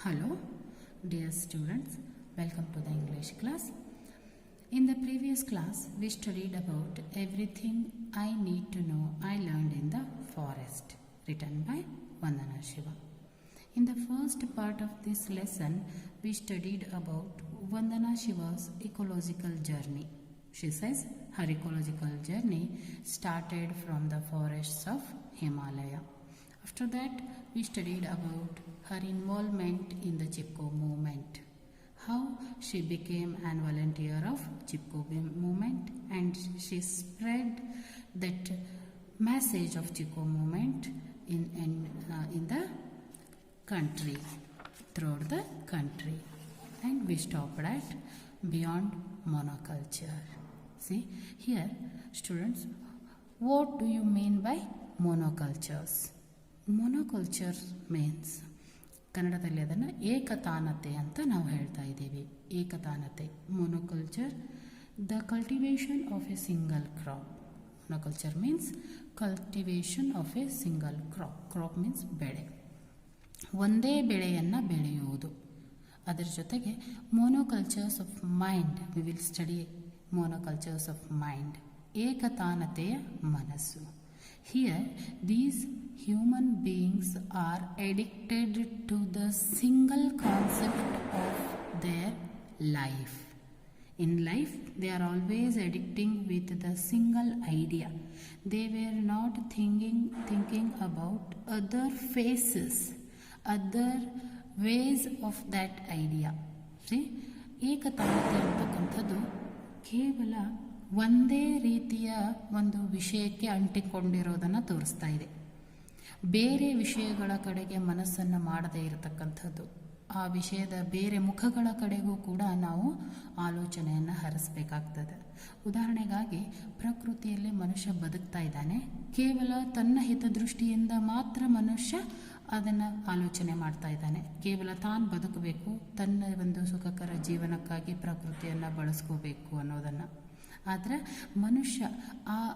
Hello, dear students, welcome to the English class. In the previous class, we studied about everything I need to know I learned in the forest, written by Vandana Shiva. In the first part of this lesson, we studied about Vandana Shiva's ecological journey. She says her ecological journey started from the forests of Himalaya. After that, we studied about her involvement in the Chipko movement, how she became an volunteer of Chipko movement, and she spread that message of Chipko movement in the country, throughout the country. And we stopped at beyond monoculture. See here, students, what do you mean by monocultures? Monoculture means ಕನ್ನಡದಲ್ಲಿ ಅದನ್ನು ಏಕತಾನತೆ ಅಂತ ನಾವು ಹೇಳ್ತಾ ಇದ್ದೀವಿ. ಏಕತಾನತೆ, monoculture, the cultivation of a single crop. Monoculture means cultivation of a single crop. Crop means ಬೆಳೆ, ಒಂದೇ ಬೆಳೆಯನ್ನು ಬೆಳೆಯುವುದು. ಅದರ ಜೊತೆಗೆ monocultures of mind, we will study monocultures of mind, ಏಕತಾನತೆಯ ಮನಸ್ಸು. Here, these human beings are addicted to the single concept of their life. In life, they are always addicting with the single idea. They were not thinking about other phases, other ways of that idea. See, ಏಕತಾನತೆ ಅಂತಕ್ಕಂಥದ್ದು ಕೇವಲ ಒಂದೇ ರೀತಿಯ ಒಂದು ವಿಷಯಕ್ಕೆ ಅಂಟಿಕೊಂಡಿರೋದನ್ನು ತೋರಿಸ್ತಾ ಇದೆ. ಬೇರೆ ವಿಷಯಗಳ ಕಡೆಗೆ ಮನಸ್ಸನ್ನು ಮಾಡದೇ ಇರತಕ್ಕಂಥದ್ದು, ಆ ವಿಷಯದ ಬೇರೆ ಮುಖಗಳ ಕಡೆಗೂ ಕೂಡ ನಾವು ಆಲೋಚನೆಯನ್ನು ಹರಿಸಬೇಕಾಗ್ತದೆ. ಉದಾಹರಣೆಗಾಗಿ, ಪ್ರಕೃತಿಯಲ್ಲಿ ಮನುಷ್ಯ ಬದುಕ್ತಾ ಇದ್ದಾನೆ, ಕೇವಲ ತನ್ನ ಹಿತದೃಷ್ಟಿಯಿಂದ ಮಾತ್ರ ಮನುಷ್ಯ ಅದನ್ನು ಆಲೋಚನೆ ಮಾಡ್ತಾ ಇದ್ದಾನೆ. ಕೇವಲ ತಾನು ಬದುಕಬೇಕು, ತನ್ನ ಒಂದು ಸುಖಕರ ಜೀವನಕ್ಕಾಗಿ ಪ್ರಕೃತಿಯನ್ನು ಬಳಸ್ಕೋಬೇಕು ಅನ್ನೋದನ್ನು. ಆದರೆ ಮನುಷ್ಯ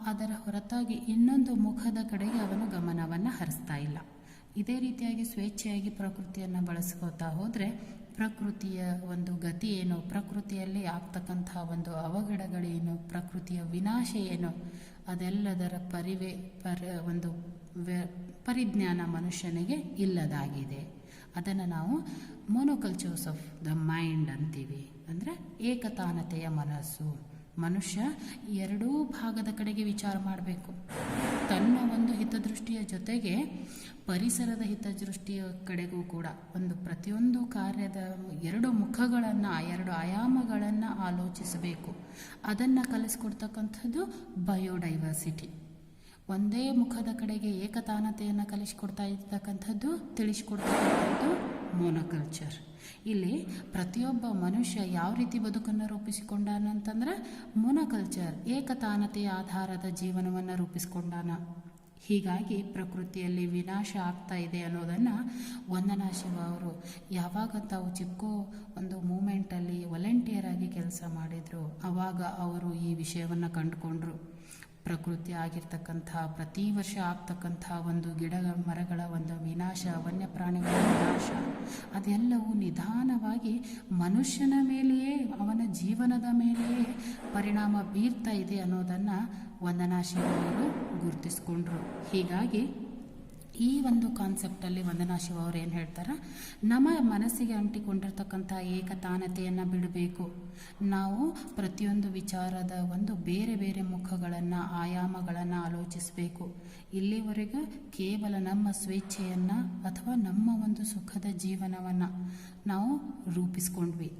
ಅದರ ಹೊರತಾಗಿ ಇನ್ನೊಂದು ಮುಖದ ಕಡೆಗೆ ಅವನು ಗಮನವನ್ನು ಹರಿಸ್ತಾ ಇಲ್ಲ. ಇದೇ ರೀತಿಯಾಗಿ ಸ್ವೇಚ್ಛೆಯಾಗಿ ಪ್ರಕೃತಿಯನ್ನು ಬಳಸ್ಕೋತಾ ಹೋದರೆ ಪ್ರಕೃತಿಯ ಒಂದು ಗತಿ ಏನು, ಪ್ರಕೃತಿಯಲ್ಲಿ ಆಗ್ತಕ್ಕಂಥ ಒಂದು ಅವಘಡಗಳೇನು, ಪ್ರಕೃತಿಯ ವಿನಾಶ ಏನು, ಅದೆಲ್ಲದರ ಒಂದು ಪರಿಜ್ಞಾನ ಮನುಷ್ಯನಿಗೆ ಇಲ್ಲದಾಗಿದೆ. ಅದನ್ನು ನಾವು ಮೊನೋಕಲ್ಚರ್ಸ್ ಆಫ್ ದ ಮೈಂಡ್ ಅಂತೀವಿ. ಅಂದರೆ ಏಕತಾನತೆಯ ಮನಸ್ಸು. ಮನುಷ್ಯ ಎರಡೂ ಭಾಗದ ಕಡೆಗೆ ವಿಚಾರ ಮಾಡಬೇಕು. ತನ್ನ ಒಂದು ಹಿತದೃಷ್ಟಿಯ ಜೊತೆಗೆ ಪರಿಸರದ ಹಿತದೃಷ್ಟಿಯ ಕಡೆಗೂ ಕೂಡ ಒಂದು ಪ್ರತಿಯೊಂದು ಕಾರ್ಯದ ಎರಡು ಮುಖಗಳನ್ನು, ಎರಡು ಆಯಾಮಗಳನ್ನು ಆಲೋಚಿಸಬೇಕು. ಅದನ್ನು ಕಲಿಸ್ಕೊಡ್ತಕ್ಕಂಥದ್ದು ಬಯೋಡೈವರ್ಸಿಟಿ. ಒಂದೇ ಮುಖದ ಕಡೆಗೆ ಏಕತಾನತೆಯನ್ನು ತಿಳಿಸ್ಕೊಡ್ತಕ್ಕಂಥದ್ದು ಮೊನೋಕಲ್ಚರ್. ಇಲ್ಲಿ ಪ್ರತಿಯೊಬ್ಬ ಮನುಷ್ಯ ಯಾವ ರೀತಿ ಬದುಕನ್ನು ರೂಪಿಸಿಕೊಂಡಾನಂತಂದ್ರೆ ಮೊನೋಕಲ್ಚರ್, ಏಕತಾನತೆಯ ಆಧಾರದ ಜೀವನವನ್ನು ರೂಪಿಸಿಕೊಂಡಾನ. ಹೀಗಾಗಿ ಪ್ರಕೃತಿಯಲ್ಲಿ ವಿನಾಶ ಆಗ್ತಾ ಇದೆ ಅನ್ನೋದನ್ನು ವಂದನಾ ಶಿವ ಅವರು ಯಾವಾಗ ತಾವು ಚಿಪ್ಕೋ ಒಂದು ಮೂಮೆಂಟಲ್ಲಿ ವಾಲಂಟಿಯರ್ ಆಗಿ ಕೆಲಸ ಮಾಡಿದರು, ಆವಾಗ ಅವರು ಈ ವಿಷಯವನ್ನು ಕಂಡುಕೊಂಡ್ರು. ಪ್ರಕೃತಿ ಆಗಿರ್ತಕ್ಕಂಥ ಪ್ರತಿ ವರ್ಷ ಆಗ್ತಕ್ಕಂಥ ಒಂದು ಗಿಡ ಮರಗಳ ಒಂದು ವಿನಾಶ, ವನ್ಯಪ್ರಾಣಿಗಳ ವಿನಾಶ, ಅದೆಲ್ಲವೂ ನಿಧಾನವಾಗಿ ಮನುಷ್ಯನ ಮೇಲೆಯೇ, ಅವನ ಜೀವನದ ಮೇಲೆಯೇ ಪರಿಣಾಮ ಬೀರ್ತಾ ಇದೆ ಅನ್ನೋದನ್ನು ವಂದನಾ ಶಿವ ಅವರು ಗುರುತಿಸ್ಕೊಂಡ್ರು. ಹೀಗಾಗಿ ಈ ಒಂದು ಕಾನ್ಸೆಪ್ಟಲ್ಲಿ ವಂದನಾ ಶಿವ ಅವರು ಏನು ಹೇಳ್ತಾರೆ, ನಮ್ಮ ಮನಸ್ಸಿಗೆ ಅಂಟಿಕೊಂಡಿರ್ತಕ್ಕಂಥ ಏಕತಾನತೆಯನ್ನು ಬಿಡಬೇಕು. ನಾವು ಪ್ರತಿಯೊಂದು ವಿಚಾರದ ಒಂದು ಬೇರೆ ಬೇರೆ ಮುಖಗಳನ್ನು, ಆಯಾಮಗಳನ್ನು ಆಲೋಚಿಸಬೇಕು. ಇಲ್ಲಿವರೆಗೂ ಕೇವಲ ನಮ್ಮ ಸ್ವೇಚ್ಛೆಯನ್ನು ಅಥವಾ ನಮ್ಮ ಒಂದು ಸುಖದ ಜೀವನವನ್ನು ನಾವು ರೂಪಿಸ್ಕೊಂಡ್ವಿ.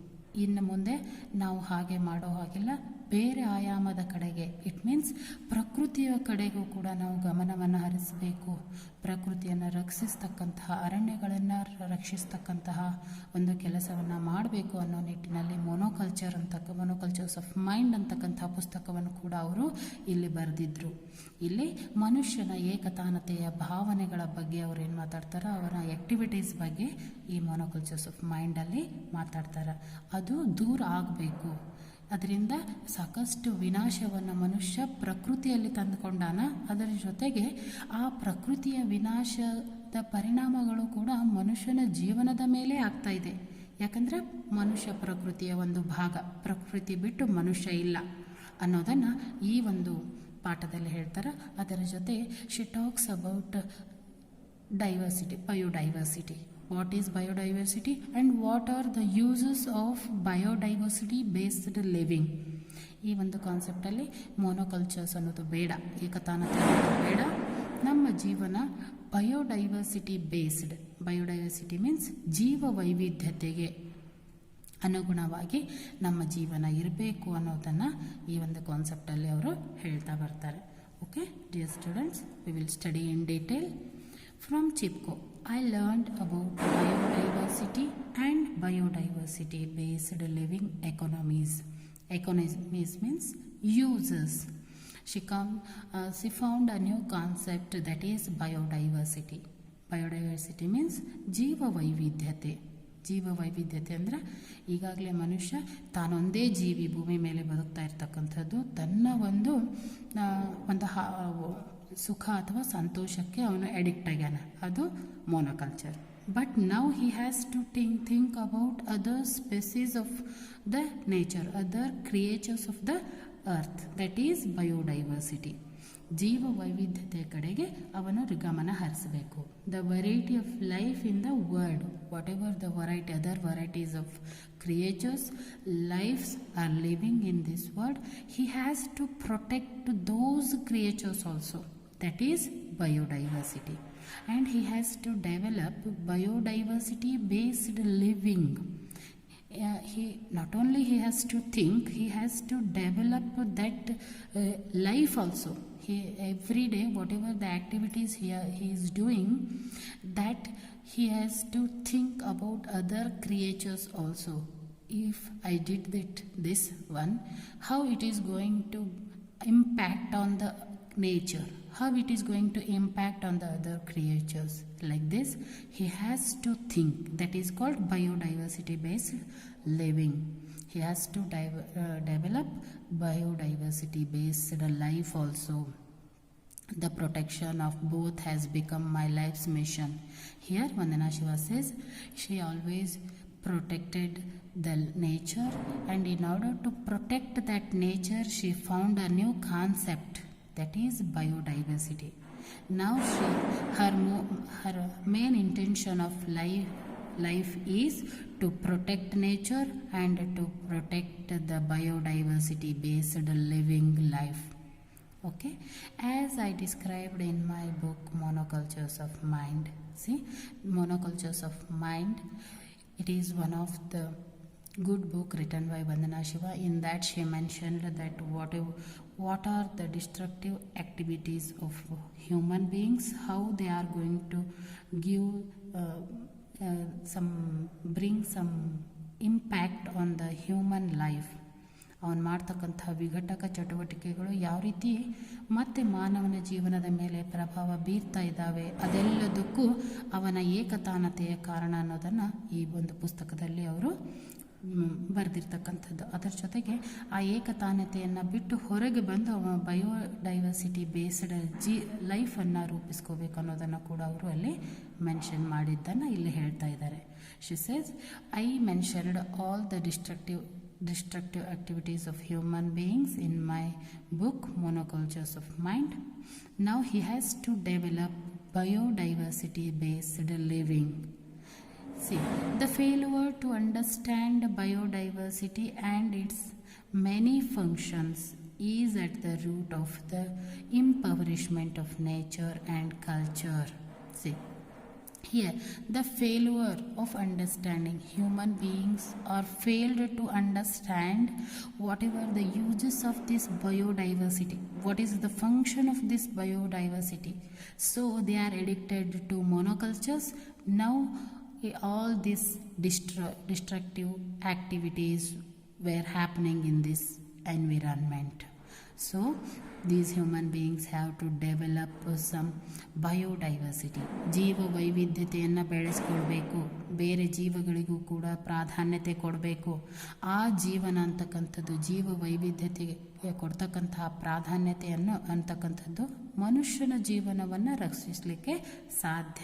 ಇನ್ನು ಮುಂದೆ ನಾವು ಹಾಗೆ ಮಾಡೋ ಹಾಗಿಲ್ಲ. ಬೇರೆ ಆಯಾಮದ ಕಡೆಗೆ, ಇಟ್ ಮೀನ್ಸ್ ಪ್ರಕೃತಿಯ ಕಡೆಗೂ ಕೂಡ ನಾವು ಗಮನವನ್ನು ಹರಿಸಬೇಕು. ಪ್ರಕೃತಿಯನ್ನು ರಕ್ಷಿಸ್ತಕ್ಕಂತಹ, ಅರಣ್ಯಗಳನ್ನು ರಕ್ಷಿಸ್ತಕ್ಕಂತಹ ಒಂದು ಕೆಲಸವನ್ನು ಮಾಡಬೇಕು ಅನ್ನೋ ನಿಟ್ಟಿನಲ್ಲಿ ಮೊನೋಕಲ್ಚರ್ಸ್ ಆಫ್ ಮೈಂಡ್ ಅಂತಕ್ಕಂಥ ಪುಸ್ತಕವನ್ನು ಕೂಡ ಅವರು ಇಲ್ಲಿ ಬರೆದಿದ್ರು. ಇಲ್ಲಿ ಮನುಷ್ಯನ ಏಕತಾನತೆಯ ಭಾವನೆಗಳ ಬಗ್ಗೆ ಅವರು ಏನು ಮಾತಾಡ್ತಾರೆ, ಅವರ ಆ್ಯಕ್ಟಿವಿಟೀಸ್ ಬಗ್ಗೆ ಈ ಮೊನೋಕಲ್ಚರ್ಸ್ ಆಫ್ ಮೈಂಡಲ್ಲಿ ಮಾತಾಡ್ತಾರೆ. ಅದು ದೂರ ಆಗಬೇಕು. ಅದರಿಂದ ಸಾಕಷ್ಟು ವಿನಾಶವನ್ನು ಮನುಷ್ಯ ಪ್ರಕೃತಿಯಲ್ಲಿ ತಂದುಕೊಂಡಾನ. ಅದರ ಜೊತೆಗೆ ಆ ಪ್ರಕೃತಿಯ ವಿನಾಶ ಪರಿಣಾಮಗಳು ಕೂಡ ಮನುಷ್ಯನ ಜೀವನದ ಮೇಲೆ ಆಗ್ತಾ ಇದೆ. ಯಾಕಂದರೆ ಮನುಷ್ಯ ಪ್ರಕೃತಿಯ ಒಂದು ಭಾಗ, ಪ್ರಕೃತಿ ಬಿಟ್ಟು ಮನುಷ್ಯ ಇಲ್ಲ ಅನ್ನೋದನ್ನು ಈ ಒಂದು ಪಾಠದಲ್ಲಿ ಹೇಳ್ತಾರೆ. ಅದರ ಜೊತೆ she talks about diversity, biodiversity. What is biodiversity and what are the uses of biodiversity based living. ಈ ಒಂದು ಕಾನ್ಸೆಪ್ಟಲ್ಲಿ ಮೋನೋಕಲ್ಚರ್ಸ್ ಅನ್ನೋದು ಬೇಡ, ಏಕತಾನತೆ ಅನ್ನೋದು ಬೇಡ. ನಮ್ಮ ಜೀವನ ಬಯೋಡೈವರ್ಸಿಟಿ ಬೇಸ್ಡ್, ಬಯೋಡೈವರ್ಸಿಟಿ ಮೀನ್ಸ್ ಜೀವ ವೈವಿಧ್ಯತೆಗೆ ಅನುಗುಣವಾಗಿ ನಮ್ಮ ಜೀವನ ಇರಬೇಕು ಅನ್ನೋದನ್ನು ಈ ಒಂದು ಕಾನ್ಸೆಪ್ಟಲ್ಲಿ ಅವರು ಹೇಳ್ತಾ ಬರ್ತಾರೆ. Okay dear students, V will study in detail. From Chipko I learned about biodiversity and biodiversity based living economies. Economies means uses. She found a new concept, that is biodiversity. Biodiversity means ಜೀವ ವೈವಿಧ್ಯತೆ. ಜೀವ ವೈವಿಧ್ಯತೆ ಅಂದರೆ ಈಗಾಗಲೇ ಮನುಷ್ಯ ತಾನೊಂದೇ ಜೀವಿ ಭೂಮಿ ಮೇಲೆ ಬದುಕ್ತಾ ಇರ್ತಕ್ಕಂಥದ್ದು, ತನ್ನ ಒಂದು ಸುಖ ಅಥವಾ ಸಂತೋಷಕ್ಕೆ ಅವನು ಅಡಿಕ್ಟ್ ಆಗ್ಯಾನ, ಅದು monoculture. But now he has to think about other species of the nature, other creatures of the earth, that is biodiversity. ಜೀವ ವೈವಿಧ್ಯತೆ ಕಡೆಗೆ ಅವನು ಗಮನ ಹರಿಸಬೇಕು. The variety of life in the world, whatever the variety, other varieties of creatures, lives are living in this world, he has to protect those creatures also, that is biodiversity. And he has to develop biodiversity based living. He not only he has to think, he has to develop that life also. He every day whatever the activities he is doing, that he has to think about other creatures also. If I did this one, how it is going to impact on the nature, how it is going to impact on the other creatures. Like this he has to think. That is called biodiversity based living. He has to develop biodiversity based life also. The protection of both has become my life's mission. Here Vandana Shiva says she always protected the nature, and in order to protect that nature she found a new concept, that is biodiversity. Now her main intention of life is to protect nature and to protect the biodiversity based living life. Okay, as I described in my book Monocultures of Mind. See, Monocultures of Mind, it is one of the good book written by Vandana Shiva. In that she mentioned that what are the destructive activities of human beings, how they are going to give bring some impact on the human life. ಅವನು ಮಾಡ್ತಕ್ಕಂಥ ವಿಘಟಕ ಚಟುವಟಿಕೆಗಳು ಯಾವ ರೀತಿ ಮತ್ತೆ ಮಾನವನ ಜೀವನದ ಮೇಲೆ ಪ್ರಭಾವ ಬೀರ್ತಾ ಇದ್ದಾವೆ, ಅದೆಲ್ಲದಕ್ಕೂ ಅವನ ಏಕತಾನತೆಯ ಕಾರಣ ಅನ್ನೋದನ್ನು ಈ ಒಂದು ಪುಸ್ತಕದಲ್ಲಿ ಅವರು ಬರೆದಿರ್ತಕ್ಕಂಥದ್ದು. ಅದರ ಜೊತೆಗೆ ಆ ಏಕತಾನತೆಯನ್ನು ಬಿಟ್ಟು ಹೊರಗೆ ಬಂದು ಅವ ಬಯೋಡೈವರ್ಸಿಟಿ ಬೇಸ್ಡ್ ಲೈಫನ್ನು ರೂಪಿಸ್ಕೋಬೇಕು ಅನ್ನೋದನ್ನು ಕೂಡ ಅವರು ಅಲ್ಲಿ ಮೆನ್ಷನ್ ಮಾಡಿದ್ದನ್ನು ಇಲ್ಲಿ ಹೇಳ್ತಾ ಇದ್ದಾರೆ. She says, I mentioned all the destructive activities of human beings in my book Monocultures of Mind. Now he has to develop biodiversity based living. See, the failure to understand biodiversity and its many functions is at the root of the impoverishment of nature and culture. See, here the failure of understanding, human beings are failed to understand whatever the uses of this biodiversity, what is the function of this biodiversity. So they are addicted to monocultures. Now all these destructive activities were happening in this environment. So these human beings have to develop some biodiversity. ಜೀವ ವೈವಿಧ್ಯತೆಯನ್ನು ಬೆಳೆಸ್ಕೊಳ್ಬೇಕು. ಬೇರೆ ಜೀವಗಳಿಗೂ ಕೂಡ ಪ್ರಾಧಾನ್ಯತೆ ಕೊಡಬೇಕು. ಆ ಜೀವನ ಅಂತಕ್ಕಂಥದ್ದು, ಜೀವ ವೈವಿಧ್ಯತೆಗೆ ಕೊಡ್ತಕ್ಕಂತಹ ಪ್ರಾಧಾನ್ಯತೆಯನ್ನು ಅಂತಕ್ಕಂಥದ್ದು ಮನುಷ್ಯನ ಜೀವನವನ್ನು ರಕ್ಷಿಸಲಿಕ್ಕೆ ಸಾಧ್ಯ.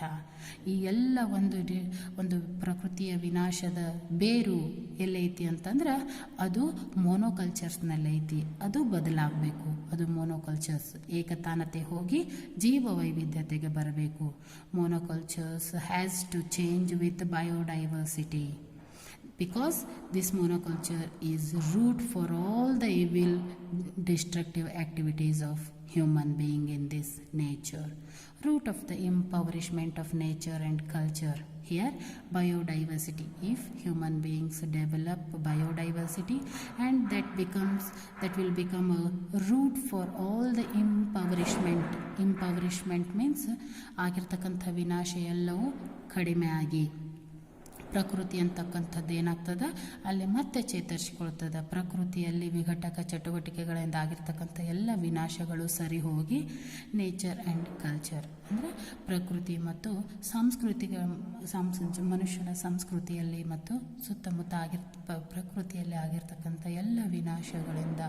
ಈ ಎಲ್ಲ ಒಂದು ಪ್ರಕೃತಿಯ ವಿನಾಶದ ಬೇರು ಎಲ್ಲೈತಿ ಅಂತಂದ್ರೆ ಅದು ಮೋನೋಕಲ್ಚರ್ಸ್ನಲ್ಲೈತಿ. ಅದು ಬದಲಾಗಬೇಕು. ಅದು ಮೋನೋಕಲ್ಚರ್ಸ್ ಏಕತಾನತೆ ಹೋಗಿ ಜೀವ ವೈವಿಧ್ಯತೆಗೆ ಬರಬೇಕು. Monocultures has to change with biodiversity. Because this monoculture is root for all the evil destructive activities of human being in this nature. Root of the impoverishment of nature and culture. Here biodiversity. If human beings develop biodiversity, and that will become a root for all the impoverishment. Impoverishment means ಆಗಿರ್ತಕ್ಕಂಥ ವಿನಾಶ ಎಲ್ಲವೂ ಕಡಿಮೆ ಆಗಿ ಪ್ರಕೃತಿ ಅಂತಕ್ಕಂಥದ್ದು ಏನಾಗ್ತದೆ ಅಲ್ಲಿ ಮತ್ತೆ ಚೇತರಿಸಿಕೊಳ್ತದೆ. ಪ್ರಕೃತಿಯಲ್ಲಿ ವಿಘಟಕ ಚಟುವಟಿಕೆಗಳಿಂದ ಆಗಿರ್ತಕ್ಕಂಥ ಎಲ್ಲ ವಿನಾಶಗಳು ಸರಿ ಹೋಗಿ ನೇಚರ್ ಆ್ಯಂಡ್ ಕಲ್ಚರ್ ಅಂದರೆ ಪ್ರಕೃತಿ ಮತ್ತು ಮನುಷ್ಯನ ಸಂಸ್ಕೃತಿಯಲ್ಲಿ ಮತ್ತು ಸುತ್ತಮುತ್ತ ಪ್ರಕೃತಿಯಲ್ಲಿ ಆಗಿರ್ತಕ್ಕಂಥ ಎಲ್ಲ ವಿನಾಶಗಳಿಂದ